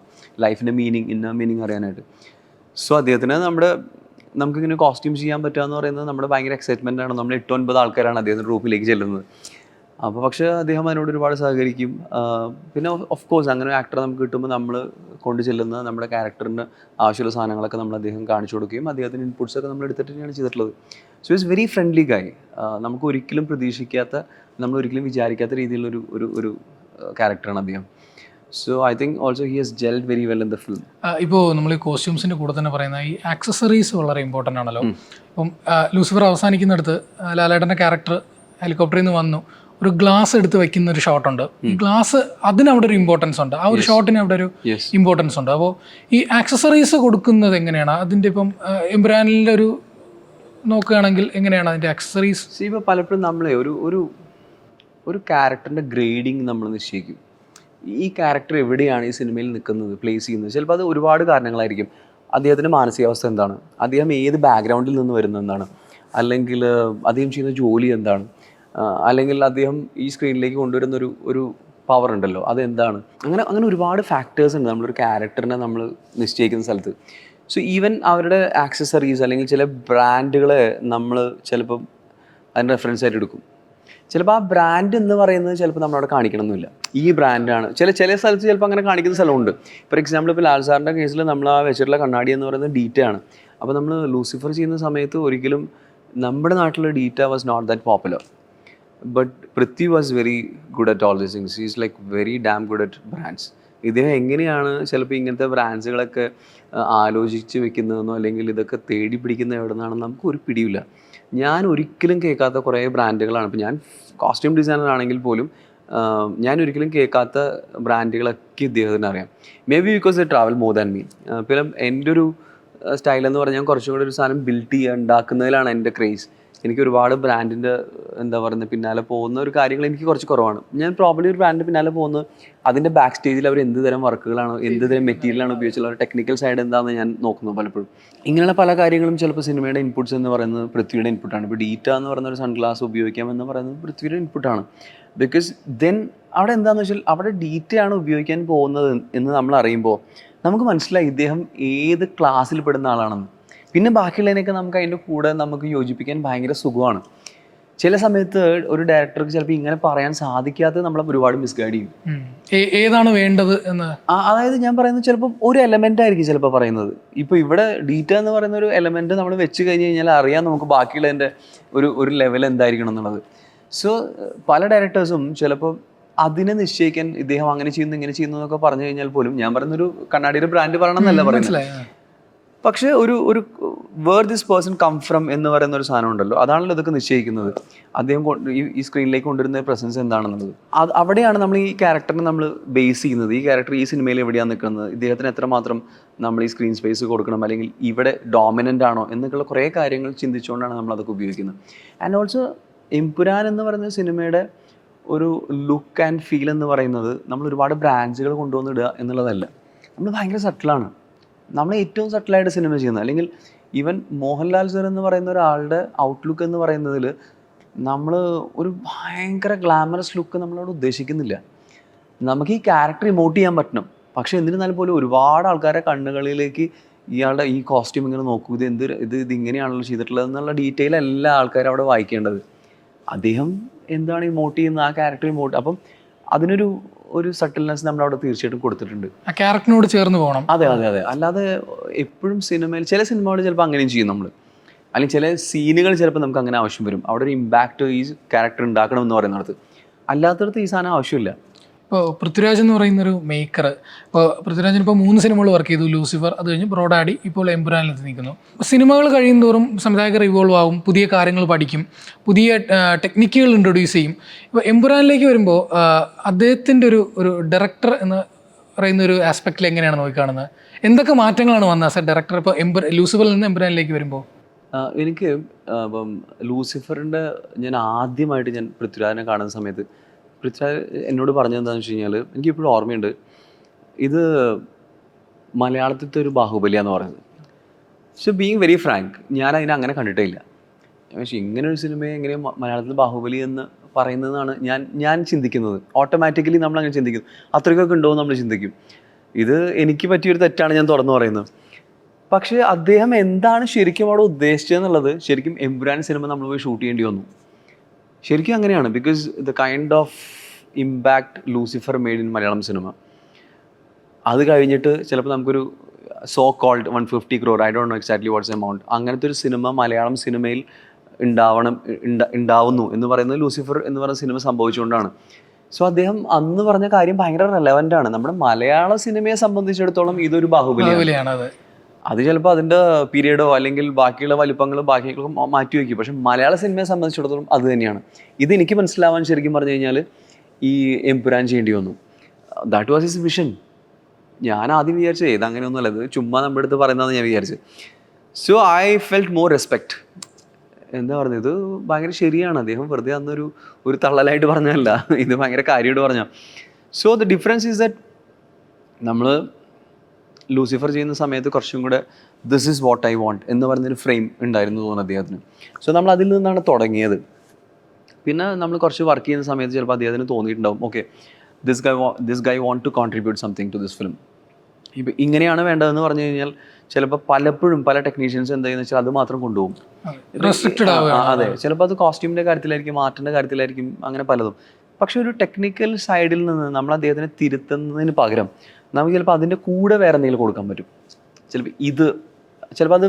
ലൈഫിൻ്റെ മീനിങ്, ഇന്നർ മീനിങ് അറിയാനായിട്ട്. സോ അദ്ദേഹത്തിന് നമുക്കിങ്ങനെ കോസ്റ്റ്യൂം ചെയ്യാൻ പറ്റുക എന്ന് പറയുന്നത് നമ്മുടെ ഭയങ്കര എക്സൈറ്റ്മെൻ്റ് ആണ്. നമ്മൾ 8-9 ആൾക്കാരാണ് അദ്ദേഹത്തിൻ്റെ റൂമിലേക്ക് ചെല്ലുന്നത്. അപ്പോൾ പക്ഷേ അദ്ദേഹം അതിനോട് ഒരുപാട് സഹകരിക്കും. പിന്നെ ഓഫ് കോഴ്സ് അങ്ങനെ ഒരു ആക്ടറെ നമുക്ക് കിട്ടുമ്പോൾ നമ്മൾ കൊണ്ട് ചെല്ലുന്ന നമ്മുടെ ക്യാരക്ടറിന് ആവശ്യമുള്ള സാധനങ്ങളൊക്കെ നമ്മൾ അദ്ദേഹം കാണിച്ചു കൊടുക്കുകയും അദ്ദേഹത്തിൻ്റെ ഇൻപുട്സൊക്കെ നമ്മൾ എടുത്തിട്ട് തന്നെയാണ് ചെയ്തിട്ടുള്ളത്. സോ ഇറ്റ്സ് വെരി ഫ്രണ്ട്ലി ഗായ്. നമുക്ക് ഒരിക്കലും പ്രതീക്ഷിക്കാത്ത, നമ്മൾ ഒരിക്കലും വിചാരിക്കാത്ത രീതിയിലുള്ള ഒരു ക്യാരക്ടറാണ് അദ്ദേഹം. So I think also he has gelled very well in the film. ഇപ്പോൾ നമ്മൾ ഈ കോസ്റ്റ്യൂംസിൻ്റെ കൂടെ തന്നെ പറയുന്ന ഈ ആക്സസറീസ് വളരെ ഇമ്പോർട്ടൻ്റ് ആണല്ലോ. ഇപ്പം ലൂസിഫർ അവസാനിക്കുന്നിടത്ത് ലാലേട്ടൻ്റെ ക്യാരക്ടർ ഹെലികോപ്റ്ററിൽ നിന്ന് വന്നു, ഒരു ഗ്ലാസ് എടുത്ത് വെക്കുന്ന ഒരു ഷോട്ടുണ്ട്. ഈ ഗ്ലാസ് അതിനവിടെ ഒരു ഇമ്പോർട്ടൻസ് ഉണ്ട്, ആ ഒരു ഷോട്ടിന് അവിടെ ഒരു ഇമ്പോർട്ടൻസ് ഉണ്ട്. അപ്പോൾ ഈ ആക്സസറീസ് കൊടുക്കുന്നത് എങ്ങനെയാണ് അതിൻ്റെ? ഇപ്പം എംബ്രാനിലെ ഒരു നോക്കുകയാണെങ്കിൽ എങ്ങനെയാണ് അതിൻ്റെ ആക്സസറീസ്? ഇപ്പോൾ പലപ്പോഴും നമ്മളെ ഒരു ക്യാരക്ടറിൻ്റെ ഗ്രേഡിങ് നമ്മൾ നിശ്ചയിക്കും. ഈ ക്യാരക്ടർ എവിടെയാണ് ഈ സിനിമയിൽ നിൽക്കുന്നത്, പ്ലേസ് ചെയ്യുന്നത്. ചിലപ്പോൾ അത് ഒരുപാട് കാരണങ്ങളായിരിക്കും. അദ്ദേഹത്തിൻ്റെ മാനസികാവസ്ഥ എന്താണ്, അദ്ദേഹം ഏത് ബാക്ക്ഗ്രൗണ്ടിൽ നിന്ന് വരുന്നതെന്താണ്, അല്ലെങ്കിൽ അദ്ദേഹം ചെയ്യുന്ന ജോലി എന്താണ്, അല്ലെങ്കിൽ അദ്ദേഹം ഈ സ്ക്രീനിലേക്ക് കൊണ്ടുവരുന്ന ഒരു പവർ ഉണ്ടല്ലോ അതെന്താണ്. അങ്ങനെ ഒരുപാട് ഫാക്ടേഴ്സ് ഉണ്ട് നമ്മളൊരു ക്യാരക്ടറിനെ നമ്മൾ നിശ്ചയിക്കുന്ന സ്ഥലത്ത്. സോ ഈവൻ അവരുടെ ആക്സസറീസ് അല്ലെങ്കിൽ ചില ബ്രാൻഡുകളെ നമ്മൾ ചിലപ്പം അതിന് റെഫറൻസ് ആയിട്ട് എടുക്കും. ചിലപ്പോൾ ആ ബ്രാൻഡ് എന്ന് പറയുന്നത് ചിലപ്പോൾ നമ്മളവിടെ കാണിക്കണമെന്നില്ല, ഈ ബ്രാൻഡാണ്. ചില സ്ഥലത്ത് ചിലപ്പോൾ അങ്ങനെ കാണിക്കുന്ന സ്ഥലമുണ്ട്. ഫോർ എക്സാമ്പിൾ ഇപ്പോൾ ലാൽ സാറിൻ്റെ കേസിൽ നമ്മൾ ആ വെച്ചിട്ടുള്ള കണ്ണാടി എന്ന് പറയുന്നത് ഡീറ്റ ആണ്. അപ്പോൾ നമ്മൾ ലൂസിഫർ ചെയ്യുന്ന സമയത്ത് ഒരിക്കലും നമ്മുടെ നാട്ടിലെ ഡീറ്റ was not that popular. But Prithvi was very good at all these things. Is like very damn good at brands. ഇദ്ദേഹം എങ്ങനെയാണ് ചിലപ്പോൾ ഇങ്ങനത്തെ ബ്രാൻഡ്സുകളൊക്കെ ആലോചിച്ച് വെക്കുന്നതെന്നോ അല്ലെങ്കിൽ ഇതൊക്കെ തേടി പിടിക്കുന്ന എവിടെ നിന്നാണെന്ന് നമുക്കൊരു പിടിയില്ല. ഞാൻ ഒരിക്കലും കേൾക്കാത്ത കുറേ ബ്രാൻഡുകളാണ്. ഇപ്പോൾ ഞാൻ കോസ്റ്റ്യൂം ഡിസൈനർ ആണെങ്കിൽ പോലും ഞാൻ ഒരിക്കലും കേൾക്കാത്ത ബ്രാൻഡുകളൊക്കെ ഇദ്ദേഹത്തിന് അറിയാം. May be because the travel more than me. പിന്നെ എൻ്റെ ഒരു സ്റ്റൈലെന്ന് പറഞ്ഞാൽ ഞാൻ കുറച്ചും കൂടി ഒരു സാധനം ബിൽഡ് ചെയ്യുക, ഉണ്ടാക്കുന്നതിലാണ് എൻ്റെ ക്രേസ്. എനിക്ക് ഒരുപാട് ബ്രാൻഡിൻ്റെ എന്താ പറയുന്നത് പിന്നാലെ പോകുന്ന ഒരു കാര്യങ്ങൾ എനിക്ക് കുറച്ച് കുറവാണ്. ഞാൻ പ്രോബ്ലി ഒരു ബ്രാൻഡിൻ്റെ പിന്നാലെ പോകുന്നത് അതിൻ്റെ ബാക്ക് സ്റ്റേജിൽ അവർ എന്ത് തരം വർക്കുകളാണ്, എന്ത് തരം മെറ്റീരിയലാണ് ഉപയോഗിച്ചുള്ള ഒരു ടെക്നിക്കൽ സൈഡ് എന്താണെന്ന് ഞാൻ നോക്കുന്നു പലപ്പോഴും. ഇങ്ങനെയുള്ള പല കാര്യങ്ങളും ചിലപ്പോൾ സിനിമയുടെ ഇൻപുട്സ് എന്ന് പറയുന്നത് പൃഥ്വിയുടെ ഇൻപുട്ടാണ്. ഇപ്പോൾ ഡീറ്റ എന്ന് പറയുന്ന ഒരു സൺഗ്ലാസ് ഉപയോഗിക്കാമെന്ന് പറയുന്നത് പൃഥ്വിയുടെ ഇൻപുട്ടാണ്. ബിക്കോസ് ദെൻ അവിടെ എന്താണെന്ന് വെച്ചാൽ അവിടെ ഡീറ്റയാണ് ഉപയോഗിക്കാൻ പോകുന്നത് എന്ന് നമ്മൾ അറിയുമ്പോൾ നമുക്ക് മനസ്സിലായി ഇദ്ദേഹം ഏത് ക്ലാസ്സിൽ പെടുന്ന ആളാണെന്ന്. പിന്നെ ബാക്കിയുള്ളതിനൊക്കെ നമുക്ക് അതിൻ്റെ കൂടെ നമുക്ക് യോജിപ്പിക്കാൻ ഭയങ്കര സുഖമാണ്. ചില സമയത്ത് ഒരു ഡയറക്ടർക്ക് ചിലപ്പോൾ ഇങ്ങനെ പറയാൻ സാധിക്കാത്തത് നമ്മളെ ഒരുപാട് മിസ്ഗൈഡ് ചെയ്യും. ഏതാണ് വേണ്ടത് എന്ന്. അതായത് ഞാൻ പറയുന്നത് ചിലപ്പോൾ ഒരു എലമെൻ്റ് ആയിരിക്കും ചിലപ്പോൾ പറയുന്നത്. ഇപ്പോൾ ഇവിടെ ഡീറ്റ എന്ന് പറയുന്ന ഒരു എലമെൻറ്റ് നമ്മൾ വെച്ച് കഴിഞ്ഞ് കഴിഞ്ഞാൽ അറിയാം നമുക്ക് ബാക്കിയുള്ളതിൻ്റെ ഒരു ലെവൽ എന്തായിരിക്കണം എന്നുള്ളത്. സോ പല ഡയറക്ടേഴ്സും ചിലപ്പോൾ അതിനെ നിശ്ചയിക്കാൻ ഇദ്ദേഹം അങ്ങനെ ചെയ്യുന്നു ഇങ്ങനെ ചെയ്യുന്നു എന്നൊക്കെ പറഞ്ഞു കഴിഞ്ഞാൽ പോലും ഞാൻ പറയുന്നൊരു കണ്ണാടിയുടെ ബ്രാൻഡ് പറയണം എന്നല്ല പറയുന്നത്. പക്ഷേ ഒരു where this person come from എന്ന് പറയുന്ന ഒരു സാധനം ഉണ്ടല്ലോ, അതാണല്ലോ ഇതൊക്കെ നിശ്ചയിക്കുന്നത്. അദ്ദേഹം ഈ സ്ക്രീനിലേക്ക് കൊണ്ടുവരുന്ന പ്രസൻസ് എന്താണെന്നുള്ളത്. അവിടെയാണ് നമ്മൾ ഈ ക്യാരക്ടറിനെ നമ്മൾ ബേസ് ചെയ്യുന്നത്. ഈ ക്യാരക്ടർ ഈ സിനിമയിൽ എവിടെയാണ് നിൽക്കുന്നത്, ഇദ്ദേഹത്തിന് എത്രമാത്രം നമ്മൾ ഈ സ്ക്രീൻ സ്പേസ് കൊടുക്കണം, അല്ലെങ്കിൽ ഇവിടെ ഡോമിനൻ്റ് ആണോ എന്നൊക്കെയുള്ള കുറേ കാര്യങ്ങൾ ചിന്തിച്ചുകൊണ്ടാണ് നമ്മൾ അതൊക്കെ ഉപയോഗിക്കുന്നത്. ആൻഡ് ഓൾസോ എമ്പുരാൻ എന്ന് പറയുന്ന സിനിമയുടെ ഒരു ലുക്ക് ആൻഡ് ഫീൽ എന്ന് പറയുന്നത് നമ്മൾ ഒരുപാട് ബ്രാൻഡുകൾ കൊണ്ടുവന്നിടുക എന്നുള്ളതല്ല. നമ്മൾ ഭയങ്കര സട്ടിലാണ്. നമ്മൾ ഏറ്റവും സട്ടിലായിട്ട് സിനിമ ചെയ്യുന്നത്. അല്ലെങ്കിൽ ഈവൻ മോഹൻലാൽ സർ എന്ന് പറയുന്ന ഒരാളുടെ ഔട്ട്ലുക്ക് എന്ന് പറയുന്നതിൽ നമ്മൾ ഒരു ഭയങ്കര ഗ്ലാമറസ് ലുക്ക് നമ്മളവിടെ ഉദ്ദേശിക്കുന്നില്ല. നമുക്ക് ഈ ക്യാരക്ടർ ഇമോട്ട് ചെയ്യാൻ പറ്റണം. പക്ഷേ എന്നിരുന്നാലും പോലും ഒരുപാട് ആൾക്കാരെ കണ്ണുകളിലേക്ക് ഇയാളുടെ ഈ കോസ്റ്റ്യൂം ഇങ്ങനെ നോക്കൂ, ഇത് ഇങ്ങനെയാണല്ലോ ചെയ്തിട്ടുള്ളത് എന്നുള്ള ഡീറ്റെയിൽ എല്ലാ ആൾക്കാരും അവിടെ വായിക്കേണ്ടത്. അദ്ദേഹം എന്താണ് ഇമോട്ട് ചെയ്യുന്നത്, ആ ക്യാരക്ടർ ഇമോട്ട്. അപ്പം അതിനൊരു സട്ടിൽനെസ് നമ്മൾ അവിടെ തീർച്ചയായിട്ടും കൊടുത്തിട്ടുണ്ട്. ആ ക്യാരക്ടറിനോട് ചേർന്ന് പോകണം. അതെ. അല്ലാതെ എപ്പോഴും സിനിമയിൽ ചില സിനിമകൾ ചിലപ്പോൾ അങ്ങനെയും ചെയ്യും നമ്മൾ, അല്ലെങ്കിൽ ചില സീനുകൾ ചിലപ്പോൾ നമുക്ക് അങ്ങനെ ആവശ്യം വരും. അവിടെ ഒരു ഇമ്പാക്റ്റ് ഈ ക്യാരക്ടർ ഉണ്ടാക്കണം എന്ന് പറയുന്നിടത്ത്. അല്ലാത്തടത്ത് ഈ സാധനം ആവശ്യമില്ല. ഇപ്പോൾ പൃഥ്വിരാജ് എന്ന് പറയുന്നൊരു മേക്കർ, ഇപ്പോൾ പൃഥ്വിരാജിന് ഇപ്പോൾ 3 സിനിമകൾ വർക്ക് ചെയ്തു. ലൂസിഫർ, അത് കഴിഞ്ഞ് ബ്രോഡാഡി, ഇപ്പോൾ എമ്പുരാനിലെത്തി നിൽക്കുന്നു. സിനിമകൾ കഴിയുന്തോറും സംവിധായകർ റിവോൾവ് ആവും, പുതിയ കാര്യങ്ങൾ പഠിക്കും, പുതിയ ടെക്നിക്കുകൾ ഇൻട്രൊഡ്യൂസ് ചെയ്യും. ഇപ്പോൾ എമ്പുരാനിലേക്ക് വരുമ്പോൾ അദ്ദേഹത്തിൻ്റെ ഒരു ഡയറക്ടർ എന്ന് പറയുന്ന ഒരു ആസ്പെക്റ്റിൽ എങ്ങനെയാണ് നോക്കിക്കാണുന്നത്? എന്തൊക്കെ മാറ്റങ്ങളാണ് വന്നത് ആസ് എ ഡയറക്ടർ ഇപ്പോൾ ലൂസിഫറിൽ നിന്ന് എമ്പുരാനിലേക്ക് വരുമ്പോൾ? എനിക്ക് ഇപ്പം ലൂസിഫറിൻ്റെ ആദ്യമായിട്ട് ഞാൻ പൃഥ്വിരാജിനെ കാണുന്ന സമയത്ത് പൃഥ്വിരാജ് എന്നോട് പറഞ്ഞത് എന്താണെന്ന് വെച്ച് കഴിഞ്ഞാൽ, എനിക്കിപ്പോഴും ഓർമ്മയുണ്ട്, ഇത് മലയാളത്തിലത്തെ ഒരു ബാഹുബലിയാന്ന് പറയുന്നത്. പക്ഷെ ബീങ് വെരി ഫ്രാങ്ക്, ഞാൻ അതിനെ അങ്ങനെ കണ്ടിട്ടേ ഇല്ല. പക്ഷേ ഇങ്ങനെ ഒരു സിനിമയെ എങ്ങനെ മലയാളത്തിൽ ബാഹുബലി എന്ന് പറയുന്നതെന്നാണ് ഞാൻ ചിന്തിക്കുന്നത്. ഓട്ടോമാറ്റിക്കലി നമ്മൾ അങ്ങനെ ചിന്തിക്കുന്നു, അത്രയ്ക്കൊക്കെ ഉണ്ടോ എന്ന് നമ്മൾ ചിന്തിക്കും. ഇത് എനിക്ക് പറ്റിയൊരു തെറ്റാണ് ഞാൻ തുറന്നു പറയുന്നത്. പക്ഷേ അദ്ദേഹം എന്താണ് ശരിക്കും അവിടെ ഉദ്ദേശിച്ചതെന്നുള്ളത് ശരിക്കും എമ്പുരാൻ സിനിമ നമ്മൾ പോയി ഷൂട്ട് ചെയ്യേണ്ടി വന്നു. ശരിക്കും അങ്ങനെയാണ്. Because the kind of impact Lucifer made in Malayalam cinema, അത് കഴിഞ്ഞിട്ട് ചിലപ്പോൾ നമുക്കൊരു so called 150 crore, I don't know exactly what's amount, അങ്ങനത്തെ ഒരു സിനിമ മലയാളം സിനിമയിൽ ഉണ്ടാവുന്നു എന്ന് പറയുന്നത് ലൂസിഫർ എന്ന് പറയുന്ന സിനിമ സംഭവിച്ചുകൊണ്ടാണ്. സോ അദ്ദേഹം അന്ന് പറഞ്ഞ കാര്യം ഭയങ്കര റെലവൻ്റ് ആണ്. നമ്മുടെ മലയാള സിനിമയെ സംബന്ധിച്ചിടത്തോളം ഇതൊരു ബാഹുബലിയാണ്. അത് ചിലപ്പോൾ അതിൻ്റെ പീരീഡോ അല്ലെങ്കിൽ ബാക്കിയുള്ള വലിപ്പങ്ങളും ബാക്കികളും മാറ്റി വയ്ക്കും. പക്ഷെ മലയാള സിനിമയെ സംബന്ധിച്ചിടത്തോളം അത് തന്നെയാണ്. ഇതെനിക്ക് മനസ്സിലാവാൻ ശരിക്കും പറഞ്ഞു കഴിഞ്ഞാൽ ഈ എമ്പുരാൻ ചെയ്യേണ്ടി വന്നു. That was his vision. ഞാൻ ആദ്യം വിചാരിച്ചത് ഇതങ്ങനെയൊന്നുമല്ല, ഇത് ചുമ്മാ നമ്മുടെ അടുത്ത് പറയുന്നതെന്ന് ഞാൻ വിചാരിച്ചു. So I felt more respect. എന്താ പറയുന്നത്, ഇത് ഭയങ്കര ശരിയാണ്. അദ്ദേഹം വെറുതെ ഒരു തള്ളലായിട്ട് പറഞ്ഞതല്ല, ഇത് ഭയങ്കര കാര്യമായിട്ട് പറഞ്ഞാൽ. So the difference is that നമ്മൾ ലൂസിഫർ ചെയ്യുന്ന സമയത്ത് കുറച്ചും കൂടെ this is what I want എന്ന് പറയുന്നൊരു ഫ്രെയിം ഉണ്ടായിരുന്നു തോന്നുന്നു അദ്ദേഹത്തിന്. സോ നമ്മൾ അതിൽ നിന്നാണ് തുടങ്ങിയത്. പിന്നെ നമ്മൾ കുറച്ച് വർക്ക് ചെയ്യുന്ന സമയത്ത് ചിലപ്പോൾ അദ്ദേഹത്തിന് തോന്നിയിട്ടുണ്ടാവും, okay this guy want to contribute something to this film. ഇപ്പം ഇങ്ങനെയാണ് വേണ്ടതെന്ന് പറഞ്ഞു കഴിഞ്ഞാൽ ചിലപ്പോൾ പലപ്പോഴും പല ടെക്നീഷ്യൻസ് എന്താ ചെയ്യുന്നത് വെച്ചാൽ അത് മാത്രം കൊണ്ടുപോകും. അതെ, ചിലപ്പോൾ അത് കോസ്റ്റ്യൂമിൻ്റെ കാര്യത്തിലായിരിക്കും, ആർട്ടിൻ്റെ കാര്യത്തിലായിരിക്കും, അങ്ങനെ പലതും. പക്ഷെ ഒരു ടെക്നിക്കൽ സൈഡിൽ നിന്ന് നമ്മൾ അദ്ദേഹത്തിനെ തിരുത്തുന്നതിന് പകരം നമുക്ക് ചിലപ്പോൾ അതിൻ്റെ കൂടെ വേറെ എന്തെങ്കിലും കൊടുക്കാൻ പറ്റും. ചിലപ്പോൾ അത്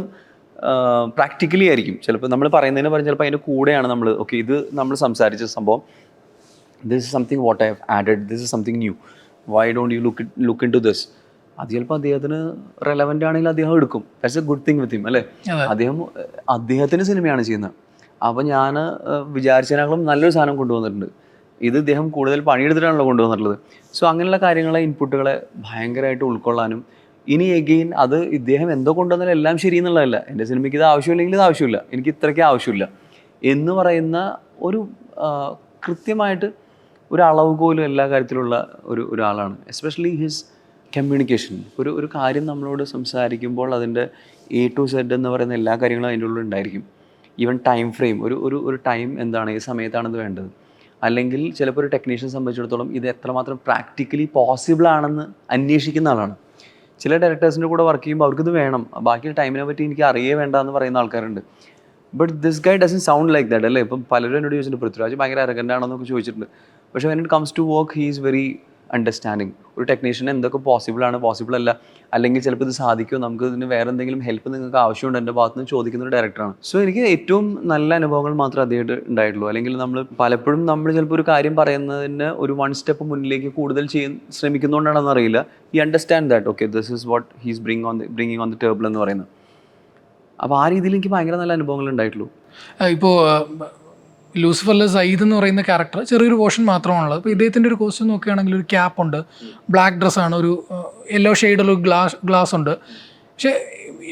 പ്രാക്ടിക്കലി ആയിരിക്കും. ചിലപ്പോൾ നമ്മൾ പറയുന്നതിന് പറഞ്ഞ് ചിലപ്പോൾ അതിൻ്റെ കൂടെയാണ് നമ്മൾ ഓക്കെ ഇത് നമ്മൾ സംസാരിച്ച സംഭവം, this is something what I have added, this is something new, why don't you look into this. അത് ചിലപ്പോൾ അദ്ദേഹത്തിന് റെലവൻ്റ് ആണെങ്കിൽ അദ്ദേഹം എടുക്കും. That's a good thing with him, അല്ലേ? അദ്ദേഹത്തിൻ്റെ സിനിമയാണ് ചെയ്യുന്നത്. അപ്പോൾ ഞാൻ വിചാരിച്ചതിനേക്കാളും നല്ലൊരു സാധനം കൊണ്ടുവന്നിട്ടുണ്ട്. ഇത് ഇദ്ദേഹം കൂടുതൽ പണിയെടുത്തിട്ടാണല്ലോ കൊണ്ടുവന്നിട്ടുള്ളത്. സോ അങ്ങനെയുള്ള കാര്യങ്ങളെ ഇൻപുട്ടുകളെ ഭയങ്കരമായിട്ട് ഉൾക്കൊള്ളാനും, ഇനി എഗെയിൻ അത് ഇദ്ദേഹം എന്തോ കൊണ്ടുവന്നാലും എല്ലാം ശരി എന്നുള്ളതല്ല, എൻ്റെ സിനിമയ്ക്ക് ഇത് ആവശ്യമില്ലെങ്കിൽ ഇത് ആവശ്യമില്ല, എനിക്ക് ഇത്രയ്ക്ക് ആവശ്യമില്ല എന്ന് പറയുന്ന ഒരു കൃത്യമായിട്ട് ഒരു അളവ് പോലും എല്ലാ കാര്യത്തിലുള്ള ഒരാളാണ്. Especially his communication. ഒരു കാര്യം നമ്മളോട് സംസാരിക്കുമ്പോൾ അതിൻ്റെ A to Z എന്ന് പറയുന്ന എല്ലാ കാര്യങ്ങളും അതിൻ്റെ ഉള്ളിൽ ഉണ്ടായിരിക്കും. ഈവൻ ടൈം ഫ്രെയിം, ഒരു ടൈം എന്താണ്, ഏത് സമയത്താണിത് വേണ്ടത്, അല്ലെങ്കിൽ ചിലപ്പോൾ ഒരു ടെക്നീഷ്യനെ സംബന്ധിച്ചിടത്തോളം ഇത് എത്രമാത്രം പ്രാക്ടിക്കലി പോസിബിൾ ആണെന്ന് അന്വേഷിക്കുന്ന ആളാണ്. ചില ഡയറക്ടേഴ്സിൻ്റെ കൂടെ വർക്ക് ചെയ്യുമ്പോൾ അവർക്കിത് വേണം, ബാക്കി ടൈമിനെ പറ്റി എനിക്ക് അറിയേ വേണ്ട എന്ന് പറയുന്ന ആൾക്കാരുണ്ട്. But this guy doesn't sound like that, അല്ലേ? ഇപ്പം പലരും എന്നോട് ചോദിച്ചിട്ടുണ്ട് പൃഥ്വിരാജ് ഭയങ്കര അരഗൻ്റ് ആണെന്നൊക്കെ ചോദിച്ചിട്ടുണ്ട്. പക്ഷേ when it comes to work he is very understanding. ഒരു ടെക്നീഷ്യന് എന്തൊക്കെ പോസിബിളാണ്, പോസിബിൾ അല്ല, അല്ലെങ്കിൽ ചിലപ്പോൾ ഇത് സാധിക്കുമോ, നമുക്ക് ഇതിന് വേറെ എന്തെങ്കിലും ഹെൽപ്പ് നിങ്ങൾക്ക് ആവശ്യമുണ്ട് എൻ്റെ ഭാഗത്ത് നിന്ന് ചോദിക്കുന്ന ഒരു ഡയറക്ടറാണ്. സോ എനിക്ക് ഏറ്റവും നല്ല അനുഭവങ്ങൾ മാത്രമേ അദ്ദേഹമായിട്ട് ഉണ്ടായിട്ടുള്ളൂ. അല്ലെങ്കിൽ നമ്മൾ പലപ്പോഴും ചിലപ്പോൾ ഒരു കാര്യം പറയുന്നതിന് ഒരു 1 സ്റ്റെപ്പ് മുന്നിലേക്ക് കൂടുതൽ ശ്രമിക്കുന്നതുകൊണ്ടാണെന്ന് അറിയില്ല. ഈ understand that okay this is what he's bringing on the table എന്ന് പറയുന്നത്. അപ്പോൾ ആ രീതിയിൽ എനിക്ക് ഭയങ്കര നല്ല അനുഭവങ്ങൾ ഉണ്ടായിട്ടുള്ളൂ. ഇപ്പോൾ ലൂസിഫറിൽ സയ്യിദ് എന്ന് പറയുന്ന ക്യാരക്ടർ ചെറിയൊരു പോർഷൻ മാത്രമാണുള്ളത്. അപ്പോൾ ഇദ്ദേഹത്തിൻ്റെ ഒരു കോസ്റ്റ്യൂം നോക്കുകയാണെങ്കിൽ ഒരു ക്യാപ്പ് ഉണ്ട്, ബ്ലാക്ക് ഡ്രസ്സാണ്, ഒരു യെല്ലോ ഷെയ്ഡുള്ള ഗ്ലാസ് ഉണ്ട്. പക്ഷേ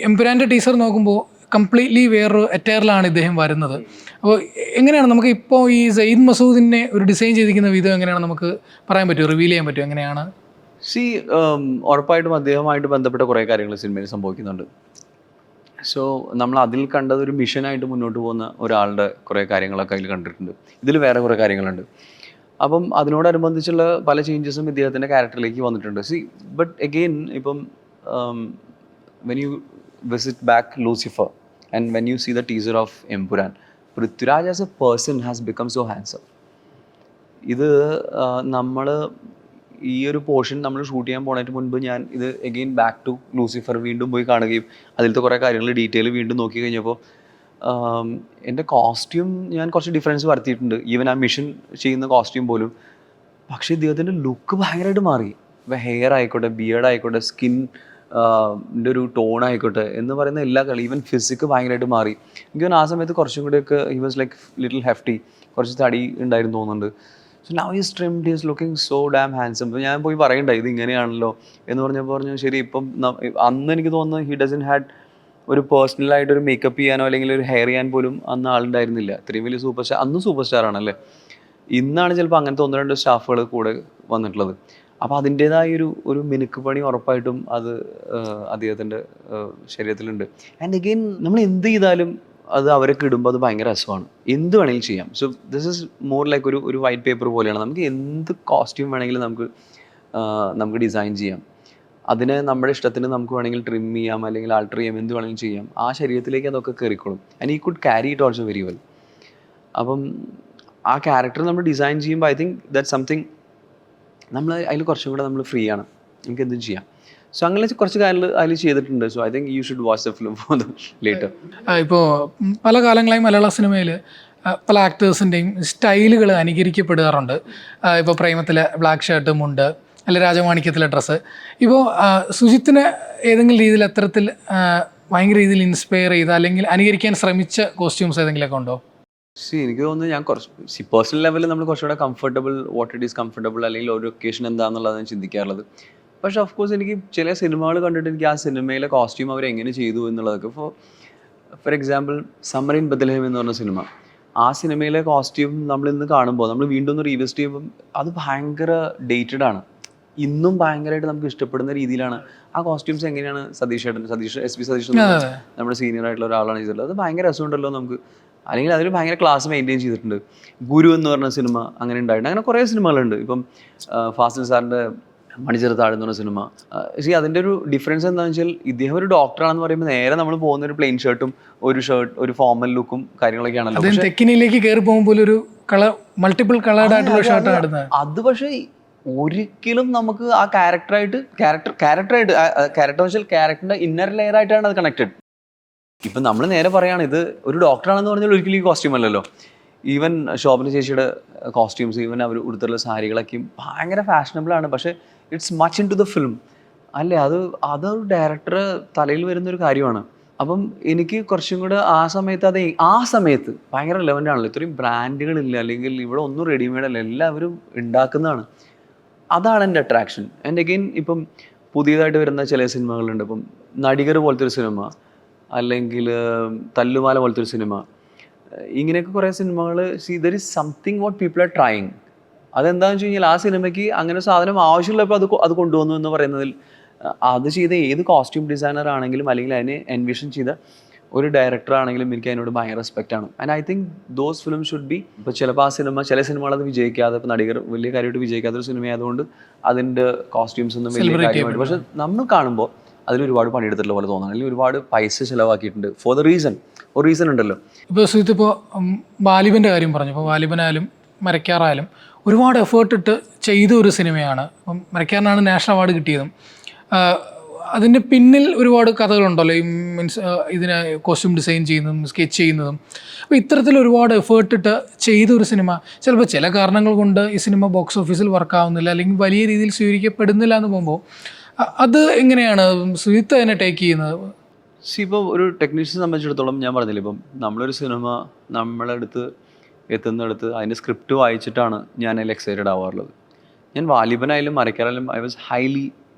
എമ്പുരാൻ്റെ ടീസർ നോക്കുമ്പോൾ കംപ്ലീറ്റ്ലി വേറൊരു അറ്റയറിലാണ് ഇദ്ദേഹം വരുന്നത്. അപ്പോൾ എങ്ങനെയാണ് നമുക്ക് ഇപ്പോൾ ഈ സയ്യിദ് മസൂദിനെ ഒരു ഡിസൈൻ ചെയ്തിരിക്കുന്ന വിധം എങ്ങനെയാണ് നമുക്ക് പറയാൻ പറ്റുമോ, റിവീൽ ചെയ്യാൻ പറ്റുമോ, എങ്ങനെയാണ്? ഉറപ്പായിട്ടും അദ്ദേഹമായിട്ട് ബന്ധപ്പെട്ട കുറേ കാര്യങ്ങൾ സിനിമയിൽ സംഭവിക്കുന്നുണ്ട്. സോ നമ്മൾ അതിൽ കണ്ടത് ഒരു മിഷനായിട്ട് മുന്നോട്ട് പോകുന്ന ഒരാളുടെ കുറേ കാര്യങ്ങളൊക്കെ അതിൽ കണ്ടിട്ടുണ്ട്. ഇതിൽ വേറെ കുറേ കാര്യങ്ങളുണ്ട്. അപ്പം അതിനോടനുബന്ധിച്ചുള്ള പല ചേഞ്ചസും ഇദ്ദേഹത്തിൻ്റെ ക്യാരക്ടറിലേക്ക് വന്നിട്ടുണ്ട്. ബട്ട് അഗെയിൻ ഇപ്പം when you visit back Lucifer and when you see the teaser of Empuraan, Prithviraj as a person has become so handsome. ഇത് നമ്മൾ ഈ ഒരു പോർഷൻ നമ്മൾ ഷൂട്ട് ചെയ്യാൻ പോണതിന് മുൻപ് ഞാൻ ഇത് എഗെയിൻ ബാക്ക് ടു ലൂസിഫർ വീണ്ടും പോയി കാണുകയും അതിലത്തെ കുറേ കാര്യങ്ങൾ ഡീറ്റെയിൽ വീണ്ടും നോക്കി കഴിഞ്ഞപ്പോൾ എൻ്റെ കോസ്റ്റ്യൂം ഞാൻ കുറച്ച് ഡിഫറൻസ് വരുത്തിയിട്ടുണ്ട്. ഈവൻ ആ മിഷൻ ചെയ്യുന്ന കോസ്റ്റ്യൂം പോലും പക്ഷേ ഇദ്ദേഹത്തിൻ്റെ ലുക്ക് ഭയങ്കരമായിട്ട് മാറി. ഇപ്പോൾ ഹെയർ ആയിക്കോട്ടെ, ബിയേർഡ് ആയിക്കോട്ടെ, സ്കിൻ ൻ്റെ ഒരു ടോൺ ആയിക്കോട്ടെ എന്ന് പറയുന്ന എല്ലാ കളി, ഈവൻ ഫിസിക്ക് ഭയങ്കരമായിട്ട് മാറി. എനിക്ക് തോന്നുന്നു ആ സമയത്ത് കുറച്ചും കൂടെയൊക്കെ he was like little hefty, കുറച്ച് തടി ഉണ്ടായിരുന്നു തോന്നുന്നുണ്ട്. So now is trimmed, is looking so dam handsome. ഇപ്പോൾ ഞാൻ പോയി പറയണ്ടായി ഇത് ഇങ്ങനെയാണല്ലോ എന്ന് പറഞ്ഞു ശരി. ഇപ്പം അന്ന് എനിക്ക് തോന്നുന്നു ഹി ഡസൻ ഹാഡ് ഒരു പേഴ്സണലായിട്ടൊരു മേക്കപ്പ് ചെയ്യാനോ അല്ലെങ്കിൽ ഒരു ഹെയർ ചെയ്യാൻ പോലും അന്ന് ആളുണ്ടായിരുന്നില്ല. ഇത്രയും വലിയ സൂപ്പർ സ്റ്റാർ, അന്ന് സൂപ്പർ സ്റ്റാർ ആണല്ലേ. ഇന്നാണ് ചിലപ്പോൾ അങ്ങനത്തെ 1-2 സ്റ്റാഫുകൾ കൂടെ വന്നിട്ടുള്ളത്. അപ്പോൾ അതിൻ്റേതായ ഒരു മിനുക്ക് പണി ഉറപ്പായിട്ടും അത് അദ്ദേഹത്തിൻ്റെ ശരീരത്തിലുണ്ട്. ആൻഡ് അഗെയിൻ നമ്മൾ എന്ത് ചെയ്താലും അത് അവരൊക്കെ ഇടുമ്പോൾ അത് ഭയങ്കര രസമാണ്. എന്ത് വേണമെങ്കിലും ചെയ്യാം. So this is more like ഒരു വൈറ്റ് പേപ്പർ പോലെയാണ്. നമുക്ക് എന്ത് കോസ്റ്റ്യൂം വേണമെങ്കിലും നമുക്ക് ഡിസൈൻ ചെയ്യാം. അതിന് നമ്മുടെ ഇഷ്ടത്തിന് നമുക്ക് വേണമെങ്കിൽ ട്രിം ചെയ്യാം, അല്ലെങ്കിൽ ആൾട്ടർ ചെയ്യാം, എന്ത് വേണമെങ്കിലും ചെയ്യാം. ആ ശരീരത്തിലേക്ക് അതൊക്കെ കയറിക്കോളും. ആൻഡ് ഈ could carry it also very well. അപ്പം ആ ക്യാരക്ടർ നമ്മൾ ഡിസൈൻ ചെയ്യുമ്പോൾ ഐ തിങ്ക് ദാറ്റ് സംതിങ് നമ്മൾ അതിൽ കുറച്ചും കൂടെ നമ്മൾ ഫ്രീ ആണ്, നമുക്ക് എന്തും ചെയ്യാം. സോ അങ്ങനെ കുറച്ച് കാര്യങ്ങൾ അതിൽ ചെയ്തിട്ടുണ്ട്. So I think you should watch the film for the later. ഇപ്പോൾ പല കാലങ്ങളായി മലയാള സിനിമയിൽ പല ആക്ടേഴ്സിൻ്റെയും സ്റ്റൈലുകൾ അനുകരിക്കപ്പെടാറുണ്ട്. ഇപ്പോൾ പ്രേമത്തിലെ ബ്ലാക്ക് ഷർട്ടും ഉണ്ട്, അല്ലെ രാജമാണിക്യത്തിലെ ഡ്രസ്സ്. ഇപ്പോൾ സുജിത്തിന് ഏതെങ്കിലും രീതിയിൽ അത്തരത്തിൽ ഭയങ്കര രീതിയിൽ ഇൻസ്പയർ ചെയ്ത അല്ലെങ്കിൽ അനുകരിക്കാൻ ശ്രമിച്ച കോസ്റ്റ്യൂംസ് ഏതെങ്കിലുമൊക്കെ ഉണ്ടോ? എനിക്ക് തോന്നുന്നു ഞാൻ കുറച്ച് പേഴ്സണൽ ലെവലിൽ നമ്മൾ കുറച്ചുകൂടെ comfortable, what it is comfortable, അല്ലെങ്കിൽ ഒരു ഒക്കേഷൻ എന്താണെന്നുള്ളത് ഞാൻ ചിന്തിക്കാറുള്ളത്. പക്ഷേ ഓഫ് കോഴ്സ് എനിക്ക് ചില സിനിമകൾ കണ്ടിട്ട് എനിക്ക് ആ സിനിമയിലെ കോസ്റ്റ്യൂം അവർ എങ്ങനെ ചെയ്തു എന്നുള്ളതൊക്കെ, for example summer in Bethlehem എന്ന് പറഞ്ഞ സിനിമ, ആ സിനിമയിലെ കോസ്റ്റ്യൂം നമ്മൾ ഇന്ന് കാണുമ്പോൾ, നമ്മൾ വീണ്ടും ഒന്ന് റീവിസിറ്റ് ചെയ്യുമ്പോൾ അത് ഭയങ്കര ഡേറ്റഡ് ആണ്. ഇന്നും ഭയങ്കരമായിട്ട് നമുക്ക് ഇഷ്ടപ്പെടുന്ന രീതിയിലാണ് ആ കോസ്റ്റ്യൂംസ്. എങ്ങനെയാണ് സതീഷ് SP സതീഷ് നമ്മുടെ സീനിയർ ആയിട്ടുള്ള ഒരാളാണ് ചെയ്തിട്ടുള്ളത്. അത് ഭയങ്കര രസമുണ്ടല്ലോ നമുക്ക്. അല്ലെങ്കിൽ അതിൽ ഭയങ്കര ക്ലാസ് മെയിൻറ്റെയിൻ ചെയ്തിട്ടുണ്ട്. ഗുരു എന്ന് പറഞ്ഞ സിനിമ അങ്ങനെ ഉണ്ടായിട്ടുണ്ട്. അങ്ങനെ കുറേ സിനിമകളുണ്ട്. ഇപ്പം ഫാസിൽ സാറിൻ്റെ മണിച്ചിറത്താഴ് എന്ന് പറഞ്ഞ സിനിമ. പക്ഷേ അതിൻ്റെ ഒരു ഡിഫറൻസ് എന്താണെന്ന് വെച്ചാൽ, ഇദ്ദേഹം ഒരു ഡോക്ടറാണെന്ന് പറയുമ്പോൾ നേരെ നമ്മൾ പോകുന്ന ഒരു പ്ലെയിൻ ഷർട്ടും ഒരു ഫോർമൽ ലുക്കും കാര്യങ്ങളൊക്കെ ആണല്ലോ. തെക്കിനിലേക്ക് കയറി പോകുമ്പോൾ ഒരു മൾട്ടിപ്പിൾ കളേർഡ് ആയിട്ടുള്ള ഷർട്ടാണ് ഇടുന്നത്. അത് പക്ഷേ ഒരിക്കലും നമുക്ക് ആ ക്യാരക്ടറിന്റെ ഇന്നർ ലെയർ ആയിട്ടാണ് അത് കണക്റ്റഡ്. ഇപ്പം നമ്മൾ നേരെ പറയുകയാണ് ഇത് ഒരു ഡോക്ടറാണെന്ന് പറഞ്ഞാൽ ഒരിക്കലും ഈ കോസ്റ്റ്യൂം അല്ലല്ലോ. ഈവൻ ശോഭന ചേച്ചിയുടെ കോസ്റ്റ്യൂംസ്, ഈവൻ അവർ ഉടുത്തുള്ള സാരികളൊക്കെയും ഭയങ്കര ഫാഷനബിളാണ്. പക്ഷേ it's much into the film അല്ലേ. അതൊരു ഡയറക്ടറെ തലയിൽ വരുന്നൊരു കാര്യമാണ്. അപ്പം എനിക്ക് കുറച്ചും കൂടെ ആ സമയത്ത് ഭയങ്കര റെലവൻ്റ് ആണല്ലോ. ഇത്രയും ബ്രാൻഡുകളില്ല, അല്ലെങ്കിൽ ഇവിടെ ഒന്നും റെഡിമെയ്ഡ് അല്ല, എല്ലാവരും ഉണ്ടാക്കുന്നതാണ്. അതാണ് എൻ്റെ അട്രാക്ഷൻ. ആൻഡ് അഗെയിൻ ഇപ്പം പുതിയതായിട്ട് വരുന്ന ചില സിനിമകളുണ്ട്. ഇപ്പം നടികർ പോലത്തെ ഒരു സിനിമ, അല്ലെങ്കിൽ തല്ലുമാല പോലത്തെ ഒരു സിനിമ, ഇങ്ങനെയൊക്കെ കുറേ സിനിമകൾ. There is something what people are trying. അതെന്താണെന്ന് വെച്ച് കഴിഞ്ഞാൽ ആ സിനിമയ്ക്ക് അങ്ങനെ സാധനം ആവശ്യമുള്ളപ്പോൾ അത് കൊണ്ടുവന്നു എന്ന് പറയുന്നതിൽ, അത് ചെയ്ത ഏത് കോസ്റ്റ്യൂം ഡിസൈനർ ആണെങ്കിലും അല്ലെങ്കിൽ അതിനെ എൻവിഷൻ ചെയ്ത ഒരു ഡയറക്ടർ ആണെങ്കിലും എനിക്ക് അതിനോട് ഭയങ്കര റെസ്പെക്റ്റാണ്. And I think those film should be. ഇപ്പോൾ ചിലപ്പോൾ ചില സിനിമകൾ അത് വിജയിക്കാതെ, ഇപ്പോൾ നടികർ വലിയ കാര്യമായിട്ട് വിജയിക്കാത്തൊരു സിനിമയായതുകൊണ്ട് അതിൻ്റെ കോസ്റ്റ്യൂംസ് ഒന്നും വലിയ കാര്യമായിട്ട്, പക്ഷെ നമ്മൾ കാണുമ്പോൾ അതിൽ ഒരുപാട് പണിയെടുത്തിട്ടുള്ള പോലെ തോന്നണം, അല്ലെങ്കിൽ ഒരുപാട് പൈസ ചിലവാക്കിയിട്ടുണ്ട് ഫോർ ദ ഒരു റീസൺ ഉണ്ടല്ലോ. ഇപ്പോൾ സുജിത്ത്, ഇപ്പോൾ വാലിബൻ്റെ കാര്യം പറഞ്ഞു. ഇപ്പോൾ വാലിബനായാലും മരക്കാറായാലും ഒരുപാട് എഫേർട്ട് ഇട്ട് ചെയ്ത ഒരു സിനിമയാണ്. അപ്പം മരക്കാറിനാണ് നാഷണൽ അവാർഡ് കിട്ടിയതും. അതിൻ്റെ പിന്നിൽ ഒരുപാട് കഥകളുണ്ടല്ലോ, ഈ മീൻസ് ഇതിന് കോസ്റ്റ്യൂം ഡിസൈൻ ചെയ്യുന്നതും സ്കെച്ച് ചെയ്യുന്നതും. അപ്പോൾ ഇത്തരത്തിൽ ഒരുപാട് എഫേർട്ട് ഇട്ട് ചെയ്ത ഒരു സിനിമ ചിലപ്പോൾ ചില കാരണങ്ങൾ കൊണ്ട് ഈ സിനിമ ബോക്സ് ഓഫീസിൽ വർക്കാവുന്നില്ല, അല്ലെങ്കിൽ വലിയ രീതിയിൽ സ്വീകരിക്കപ്പെടുന്നില്ല എന്ന് പോകുമ്പോൾ അത് എങ്ങനെയാണ് സുജിത്ത് അതിനെ ടേക്ക് ചെയ്യുന്നത്? ഇപ്പോൾ ഒരു ടെക്നീഷ്യനെ സംബന്ധിച്ചിടത്തോളം ഞാൻ പറഞ്ഞില്ല, ഇപ്പം നമ്മളൊരു സിനിമ നമ്മളടുത്ത് എത്തുന്നിടത്ത് അതിൻ്റെ സ്ക്രിപ്റ്റ് വായിച്ചിട്ടാണ് ഞാൻ അതിൽ എക്സൈറ്റഡ് ആവാറുള്ളത്. ഞാൻ വാലിബനായാലും മരക്കാറായാലും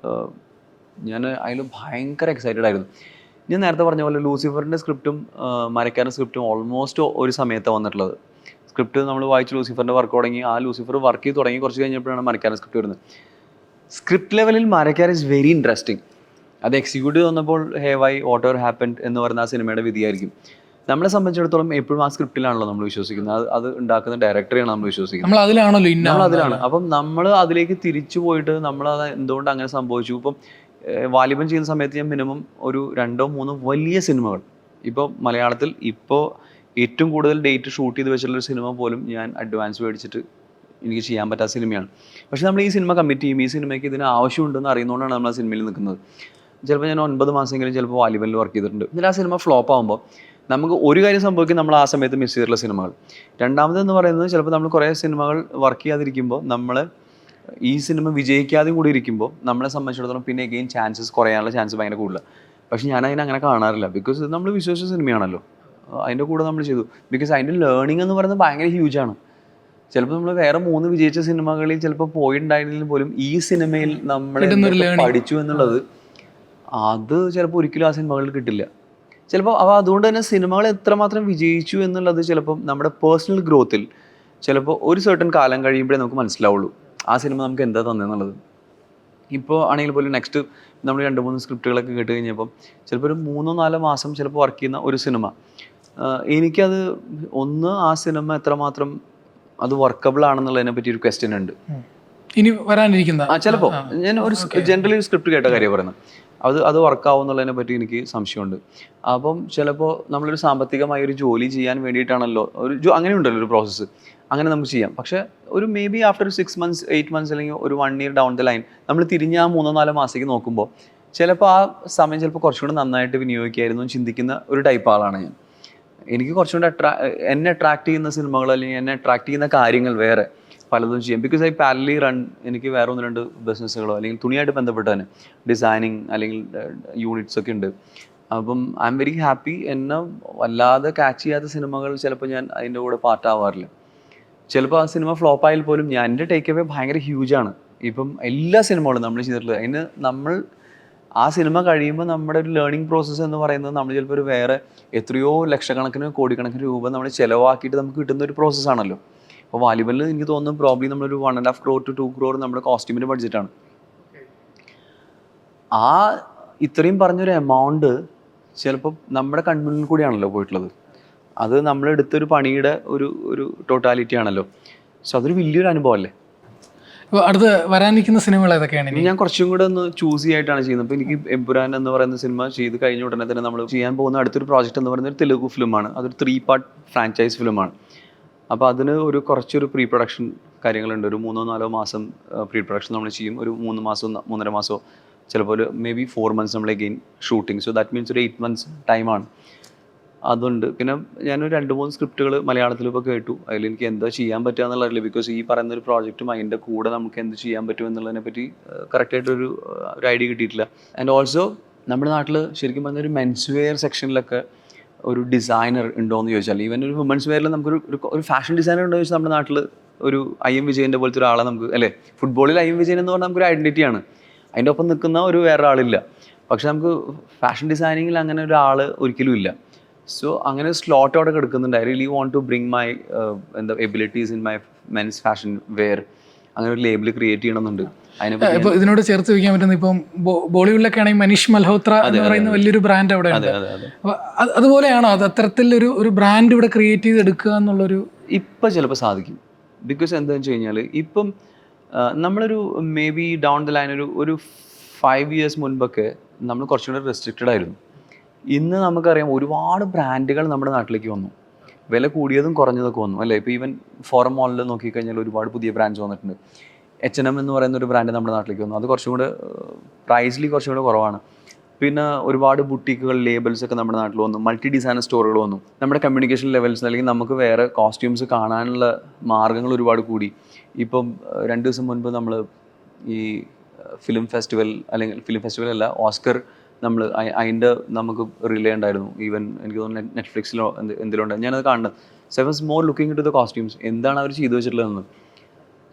ഞാൻ അതിൽ ഭയങ്കര എക്സൈറ്റഡ് ആയിരുന്നു. ഞാൻ നേരത്തെ പറഞ്ഞ പോലെ ലൂസിഫറിൻ്റെ സ്ക്രിപ്റ്റും മരക്കാരൻ്റെ സ്ക്രിപ്റ്റും ഓൾമോസ്റ്റ് ഒരു സമയത്താണ് വന്നിട്ടുള്ളത്. സ്ക്രിപ്റ്റ് നമ്മൾ വായിച്ച് ലൂസിഫറിൻ്റെ വർക്ക് തുടങ്ങി, ആ ലൂസിഫർ വർക്ക് ചെയ്ത് തുടങ്ങി കുറച്ച് കഴിഞ്ഞപ്പോഴാണ് മരക്കാരൻ്റെ സ്ക്രിപ്റ്റ് വരുന്നത്. സ്ക്രിപ്റ്റ് ലെവലിൽ മരക്കാർ ഇസ് വെരി ഇൻട്രസ്റ്റിംഗ്. അത് എക്സിക്യൂട്ടീവ് വന്നപ്പോൾ ഹേവായി വാട്ട് എവർ ഹാപ്പൻഡ് എന്ന് പറയുന്ന ആ സിനിമയുടെ വിധിയായിരിക്കും. നമ്മളെ സംബന്ധിച്ചിടത്തോളം എപ്പോഴും ആ സ്ക്രിപ്റ്റിലാണല്ലോ നമ്മൾ വിശ്വസിക്കുന്നത്, അത് ഉണ്ടാക്കുന്ന ഡയറക്ടറെയാണ് നമ്മൾ വിശ്വസിക്കുന്നത്, നമ്മൾ അതിലാണ്. അപ്പം നമ്മൾ അതിലേക്ക് തിരിച്ചു പോയിട്ട് നമ്മളത് എന്തുകൊണ്ട് അങ്ങനെ സംഭവിച്ചു. ഇപ്പം വാലിബൻ ചെയ്യുന്ന സമയത്ത് ഞാൻ മിനിമം ഒരു 2-3 വലിയ സിനിമകൾ, ഇപ്പോൾ മലയാളത്തിൽ ഇപ്പോൾ ഏറ്റവും കൂടുതൽ ഡേറ്റ് ഷൂട്ട് ചെയ്ത് വെച്ചിട്ടുള്ളൊരു സിനിമ പോലും ഞാൻ അഡ്വാൻസ് മേടിച്ചിട്ട് എനിക്ക് ചെയ്യാൻ പറ്റാത്ത സിനിമയാണ്. പക്ഷേ നമ്മൾ ഈ സിനിമ കമ്മിറ്റ് ചെയ്യും, ഈ സിനിമയ്ക്ക് ഇതിന് ആവശ്യമുണ്ടെന്ന് അറിയുന്നതുകൊണ്ടാണ് നമ്മൾ ആ സിനിമയിൽ നിൽക്കുന്നത്. ചിലപ്പോൾ ഞാൻ 9 മാസമെങ്കിലും ചിലപ്പോൾ വാലിബനിൽ വർക്ക് ചെയ്തിട്ടുണ്ട്. എന്നിട്ട് ആ സിനിമ ഫ്ലോപ്പ് ആകുമ്പോൾ നമുക്ക് ഒരു കാര്യം സംഭവിക്കും, നമ്മൾ ആ സമയത്ത് മിസ് ചെയ്തിട്ടുള്ള സിനിമകൾ. രണ്ടാമതെന്ന് പറയുന്നത് ചിലപ്പോൾ നമ്മൾ കുറേ സിനിമകൾ വർക്ക് ചെയ്യാതിരിക്കുമ്പോൾ നമ്മൾ ഈ സിനിമ വിജയിക്കാതെയും കൂടി ഇരിക്കുമ്പോൾ നമ്മളെ സംബന്ധിച്ചിടത്തോളം പിന്നെ എഗെയിൻ ചാൻസസ് കുറയാനുള്ള ചാൻസ് ഭയങ്കര കൂടുതലാണ്. പക്ഷേ ഞാൻ അതിനെ അങ്ങനെ കാണാറില്ല. ബിക്കോസ് ഇത് നമ്മൾ വിശ്വസിച്ച സിനിമയാണല്ലോ, അതിൻ്റെ കൂടെ നമ്മൾ ചെയ്തു. ബിക്കോസ് അതിൻ്റെ ലേണിംഗ് എന്ന് പറയുന്നത് ഭയങ്കര ഹ്യൂജാണ്. ചിലപ്പോൾ നമ്മൾ വേറെ 3 വിജയിച്ച സിനിമകളിൽ ചിലപ്പോൾ പോയിട്ടുണ്ടായിരുന്നെങ്കിൽ പോലും ഈ സിനിമയിൽ നമ്മൾ പഠിച്ചു എന്നുള്ളത് അത് ചിലപ്പോൾ ഒരിക്കലും ആ സിനിമകളിൽ കിട്ടില്ല. ചിലപ്പോൾ അതുകൊണ്ട് തന്നെ സിനിമകൾ എത്രമാത്രം വിജയിച്ചു എന്നുള്ളത് ചിലപ്പോൾ നമ്മുടെ പേഴ്സണൽ ഗ്രോത്തിൽ ചിലപ്പോൾ ഒരു സർട്ടൻ കാലം കഴിയുമ്പോഴേ നമുക്ക് മനസ്സിലാവുള്ളൂ ആ സിനിമ നമുക്ക് എന്താ തന്നെന്നുള്ളത്. ഇപ്പോൾ ആണെങ്കിൽ പോലും നെക്സ്റ്റ് നമ്മൾ 2-3 സ്ക്രിപ്റ്റുകളൊക്കെ കേട്ട് കഴിഞ്ഞപ്പോൾ ചിലപ്പോൾ ഒരു 3-4 മാസം ചിലപ്പോൾ വർക്ക് ചെയ്യുന്ന ഒരു സിനിമ, എനിക്കത് ആ സിനിമ എത്രമാത്രം അത് വർക്കബിൾ ആണെന്നുള്ളതിനെ പറ്റി ഒരു ക്വസ്റ്റ്യൻ ഉണ്ട്. ഇനി വരാനിരിക്കുന്ന ചിലപ്പോൾ ഞാൻ ഒരു ജനറലി ഒരു സ്ക്രിപ്റ്റ് കേട്ട കാര്യം പറയുന്നത്, അത് വർക്കാവും എന്നുള്ളതിനെ പറ്റി എനിക്ക് സംശയമുണ്ട്. അപ്പം ചിലപ്പോൾ നമ്മളൊരു സാമ്പത്തികമായ ഒരു ജോലി ചെയ്യാൻ വേണ്ടിയിട്ടാണല്ലോ അങ്ങനെ ഉണ്ടല്ലോ ഒരു പ്രോസസ്സ്, അങ്ങനെ നമുക്ക് ചെയ്യാം. പക്ഷേ ഒരു may be after 6 months 8 months അല്ലെങ്കിൽ ഒരു 1 year ഡൗൺ ദ ലൈൻ നമ്മൾ തിരിഞ്ഞ് ആ 3-4 മാസത്തേക്ക് നോക്കുമ്പോൾ ചിലപ്പോൾ ആ സമയം ചിലപ്പോൾ കുറച്ചുകൂടി നന്നായിട്ട് വിനിയോഗിക്കായിരുന്നു ചിന്തിക്കുന്ന ഒരു ടൈപ്പ് ആളാണ് ഞാൻ. എനിക്ക് കുറച്ചുകൂടി എന്നെ അട്രാക്ട് ചെയ്യുന്ന സിനിമകൾ അല്ലെങ്കിൽ എന്നെ അട്രാക്ട് ചെയ്യുന്ന കാര്യങ്ങൾ വേറെ പലതും ചെയ്യാം. ബിക്കോസ് ഐ പാരലി റൺ, എനിക്ക് വേറെ 1-2 ബിസിനസ്സുകളോ അല്ലെങ്കിൽ തുണിയായിട്ട് ബന്ധപ്പെട്ട് തന്നെ ഡിസൈനിങ് അല്ലെങ്കിൽ യൂണിറ്റ്സ് ഒക്കെ ഉണ്ട്. അപ്പം ഐ എം വെരി ഹാപ്പി. എന്നെ വല്ലാതെ ക്യാച്ച് ചെയ്യാത്ത സിനിമകൾ ചിലപ്പോൾ ഞാൻ അതിൻ്റെ കൂടെ പാർട്ടാവാറില്ല. ചിലപ്പോൾ ആ സിനിമ ഫ്ലോപ്പായാൽ പോലും എൻ്റെ ടേക്ക് അവേ ഭയങ്കര ഹ്യൂജാണ്. ഇപ്പം എല്ലാ സിനിമകളും നമ്മൾ ചെയ്തിട്ടുള്ളത് അതിന് നമ്മൾ ആ സിനിമ കഴിയുമ്പോൾ നമ്മുടെ ഒരു ലേണിംഗ് പ്രോസസ്സ് എന്ന് പറയുന്നത് നമ്മൾ ചിലപ്പോൾ ഒരു വേറെ എത്രയോ ലക്ഷക്കണക്കിന് കോടിക്കണക്കിന് രൂപ നമ്മൾ ചിലവാക്കിയിട്ട് നമുക്ക് കിട്ടുന്ന ഒരു പ്രോസസ്സാണല്ലോ. അപ്പോൾ വാലിബലിൽ എനിക്ക് തോന്നുന്നു പ്രോബ്ലി നമ്മളൊരു 1.5 crore to 2 crore നമ്മുടെ കോസ്റ്റ്യൂമിൻ്റെ ബഡ്ജറ്റാണ്. ആ ഇത്രയും പറഞ്ഞൊരു എമൗണ്ട് ചിലപ്പോൾ നമ്മുടെ കൺമുന്നിൽ കൂടിയാണല്ലോ പോയിട്ടുള്ളത്. അത് നമ്മളെടുത്തൊരു പണിയുടെ ഒരു ടോട്ടാലിറ്റി ആണല്ലോ. സോ അതൊരു വലിയൊരു അനുഭവമല്ലേ. അപ്പോൾ അടുത്ത് വരാനിരിക്കുന്ന സിനിമകൾ ഏതൊക്കെയാണ്? ഞാൻ കുറച്ചും കൂടെ ഒന്ന് ചൂസി ആയിട്ടാണ് ചെയ്യുന്നത്. അപ്പോൾ എനിക്ക് എമ്പുരാൻ എന്ന് പറയുന്ന സിനിമ ചെയ്ത് കഴിഞ്ഞ ഉടനെ തന്നെ നമ്മൾ ചെയ്യാൻ പോകുന്ന അടുത്തൊരു പ്രോജക്റ്റ് എന്ന് പറയുന്നത് ഒരു തെലുഗു ഫിലിമാണ്. അതൊരു 3-part ഫ്രാഞ്ചൈസ് ഫിലിമാണ്. അപ്പോൾ അതിന് കുറച്ചൊരു പ്രീ പ്രൊഡക്ഷൻ കാര്യങ്ങളുണ്ട്. ഒരു 3-4 മാസം പ്രീ പ്രൊഡക്ഷൻ നമ്മൾ ചെയ്യും. ഒരു 3 മാസം 3.5 മാസമോ ചിലപ്പോൾ ഒരു മേ ബി 4 months നമ്മൾ again shooting. So that means ഒരു 8 months ടൈമാണ്. അതുണ്ട്. പിന്നെ ഞാനൊരു 2-3 സ്ക്രിപ്റ്റുകൾ മലയാളത്തിലിപ്പോൾ കേട്ടു. അതിൽ എനിക്ക് എന്താ ചെയ്യാൻ പറ്റുക എന്നുള്ളതല്ല. ബിക്കോസ് ഈ പറയുന്ന ഒരു പ്രോജക്റ്റും അതിൻ്റെ കൂടെ നമുക്ക് എന്ത് ചെയ്യാൻ പറ്റും എന്നുള്ളതിനെ പറ്റി കറക്റ്റായിട്ടൊരു ഐഡിയ കിട്ടിയിട്ടില്ല. ആൻഡ് ഓൾസോ നമ്മുടെ നാട്ടിൽ ശരിക്കും പറഞ്ഞാൽ ഒരു മെൻസ് വെയർ സെക്ഷനിലൊക്കെ ഒരു ഡിസൈനർ ഉണ്ടോ എന്ന് ചോദിച്ചാൽ, ഈവൻ ഒരു വുമൻസ് വെയറിൽ നമുക്കൊരു ഫാഷൻ ഡിസൈനർ ഉണ്ടോ എന്ന് ചോദിച്ചാൽ നമ്മുടെ നാട്ടിൽ ഒരു IM വിജയൻ്റെ പോലത്തെ ഒരാളെ നമുക്ക് അല്ലേ, ഫുട്ബോളിൽ IM വിജയൻ എന്ന് പറഞ്ഞാൽ നമുക്കൊരു ഐഡൻറ്റിറ്റിയാണ്. അതിൻ്റെ ഒപ്പം നിൽക്കുന്ന വേറെ ആളില്ല. പക്ഷെ നമുക്ക് ഫാഷൻ ഡിസൈനിങ്ങിൽ അങ്ങനെ ഒരാൾ ഒരിക്കലും ഇല്ല. സോ അങ്ങനെ സ്ലോട്ട് അവിടെ കിടക്കുന്നുണ്ട്. I really want to bring my abilities in my men's fashion wear. അങ്ങനെ ഒരു ലേബിൾ ക്രിയേറ്റ് ചെയ്യണമെന്നുണ്ട്. ഇപ്പോൾ ഇതിനോട് ചേർത്ത് വയ്ക്കാൻ പറ്റുന്ന ഇപ്പം ബോളിവുഡിലൊക്കെ ആണെങ്കിൽ മനീഷ് മൽഹോത്ര എന്ന് പറയുന്ന വലിയൊരു ബ്രാൻഡ് അവിടെ ഉണ്ട്. അപ്പോൾ അതുപോലെയാണോ അത് അത്തരത്തിലൊരു ബ്രാൻഡ് ഇവിടെ ക്രിയേറ്റ് ചെയ്ത് എടുക്കുക എന്നുള്ളൊരു? ഇപ്പം ചിലപ്പോൾ സാധിക്കും. ബിക്കോസ് എന്താണെന്ന് വെച്ച് കഴിഞ്ഞാൽ ഇപ്പം നമ്മളൊരു may be down the line ഒരു 5 years മുൻപൊക്കെ നമ്മൾ കുറച്ചും കൂടെ റെസ്ട്രിക്റ്റഡ് ആയിരുന്നു. ഇന്ന് നമുക്കറിയാം ഒരുപാട് ബ്രാൻഡുകൾ നമ്മുടെ നാട്ടിലേക്ക് വന്നു. വില കൂടിയതും കുറഞ്ഞതൊക്കെ വന്നു അല്ലേ. ഇപ്പോൾ ഈവൻ ഫോറം മോളിൽ നോക്കിക്കഴിഞ്ഞാൽ ഒരുപാട് പുതിയ ബ്രാൻഡ്സ് വന്നിട്ടുണ്ട്. H&M എന്ന് പറയുന്ന ഒരു ബ്രാൻഡ് നമ്മുടെ നാട്ടിലേക്ക് വന്നു. അത് കുറച്ചും കൂടെ പ്രൈസ്ലി കുറച്ചും കൂടെ കുറവാണ്. പിന്നെ ഒരുപാട് ബുട്ടീക്കുകൾ ലേബൽസ് ഒക്കെ നമ്മുടെ നാട്ടിൽ വന്നു. മൾട്ടി ഡിസൈനർ സ്റ്റോറുകൾ വന്നു. നമ്മുടെ കമ്മ്യൂണിക്കേഷൻ ലെവൽസ് അല്ലെങ്കിൽ നമുക്ക് വേറെ കോസ്റ്റ്യൂംസ് കാണാനുള്ള മാർഗ്ഗങ്ങൾ ഒരുപാട് കൂടി. ഇപ്പം 2 ദിവസം മുൻപ് നമ്മൾ ഈ ഫിലിം ഫെസ്റ്റിവൽ അല്ലെങ്കിൽ ഫിലിം ഫെസ്റ്റിവൽ അല്ല ഓസ്കർ നമ്മൾ അതിൻ്റെ നമുക്ക് റിലേ ഉണ്ടായിരുന്നു. ഈവൻ എനിക്ക് തോന്നുന്നു നെറ്റ്ഫ്ലിക്സിലോ എന്തെങ്കിലും ഉണ്ട്, ഞാനത് കാണുന്നത്. So I was more looking into the costumes, എന്താണ് അവർ ചെയ്തു വെച്ചിട്ടുള്ളതെന്ന്.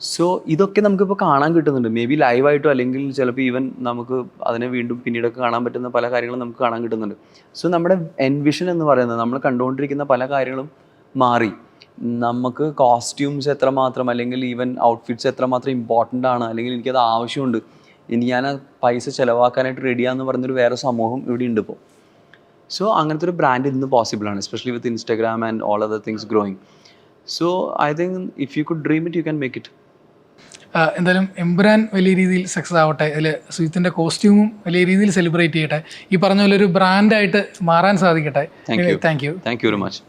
സോ ഇതൊക്കെ നമുക്കിപ്പോൾ കാണാൻ കിട്ടുന്നുണ്ട്. മേ ബി ലൈവായിട്ടോ അല്ലെങ്കിൽ ചിലപ്പോൾ ഈവൻ നമുക്ക് അതിനെ വീണ്ടും പിന്നീടൊക്കെ കാണാൻ പറ്റുന്ന പല കാര്യങ്ങളും നമുക്ക് കാണാൻ കിട്ടുന്നുണ്ട്. സോ നമ്മുടെ എൻവിഷൻ എന്ന് പറയുന്നത് നമ്മൾ കണ്ടുകൊണ്ടിരിക്കുന്ന പല കാര്യങ്ങളും മാറി. നമുക്ക് കോസ്റ്റ്യൂംസ് എത്രമാത്രം അല്ലെങ്കിൽ ഈവൻ ഔട്ട്ഫിറ്റ്സ് എത്രമാത്രം ഇമ്പോർട്ടൻ്റ് ആണ് അല്ലെങ്കിൽ എനിക്കത് ആവശ്യമുണ്ട്, ഇനി ഞാൻ ആ പൈസ ചിലവാക്കാനായിട്ട് റെഡിയാന്ന് പറഞ്ഞൊരു വേറെ സമൂഹം ഇവിടെ ഉണ്ട് ഇപ്പോൾ. സോ അങ്ങനത്തെ ഒരു ബ്രാൻഡ് ഇന്ന് പോസിബിളാണ്, especially with Instagram and all other things growing. So I think if you could dream it you can make it. എന്തായാലും എമ്പുരാൻ വലിയ രീതിയിൽ സക്സസ് ആവട്ടെ. അതിൽ സുജിത്തിൻ്റെ കോസ്റ്റ്യൂമും വലിയ രീതിയിൽ സെലിബ്രേറ്റ് ചെയ്യട്ടെ. ഈ പറഞ്ഞ പോലെ ഒരു ബ്രാൻഡായിട്ട് മാറാൻ സാധിക്കട്ടെ. Thank you very much.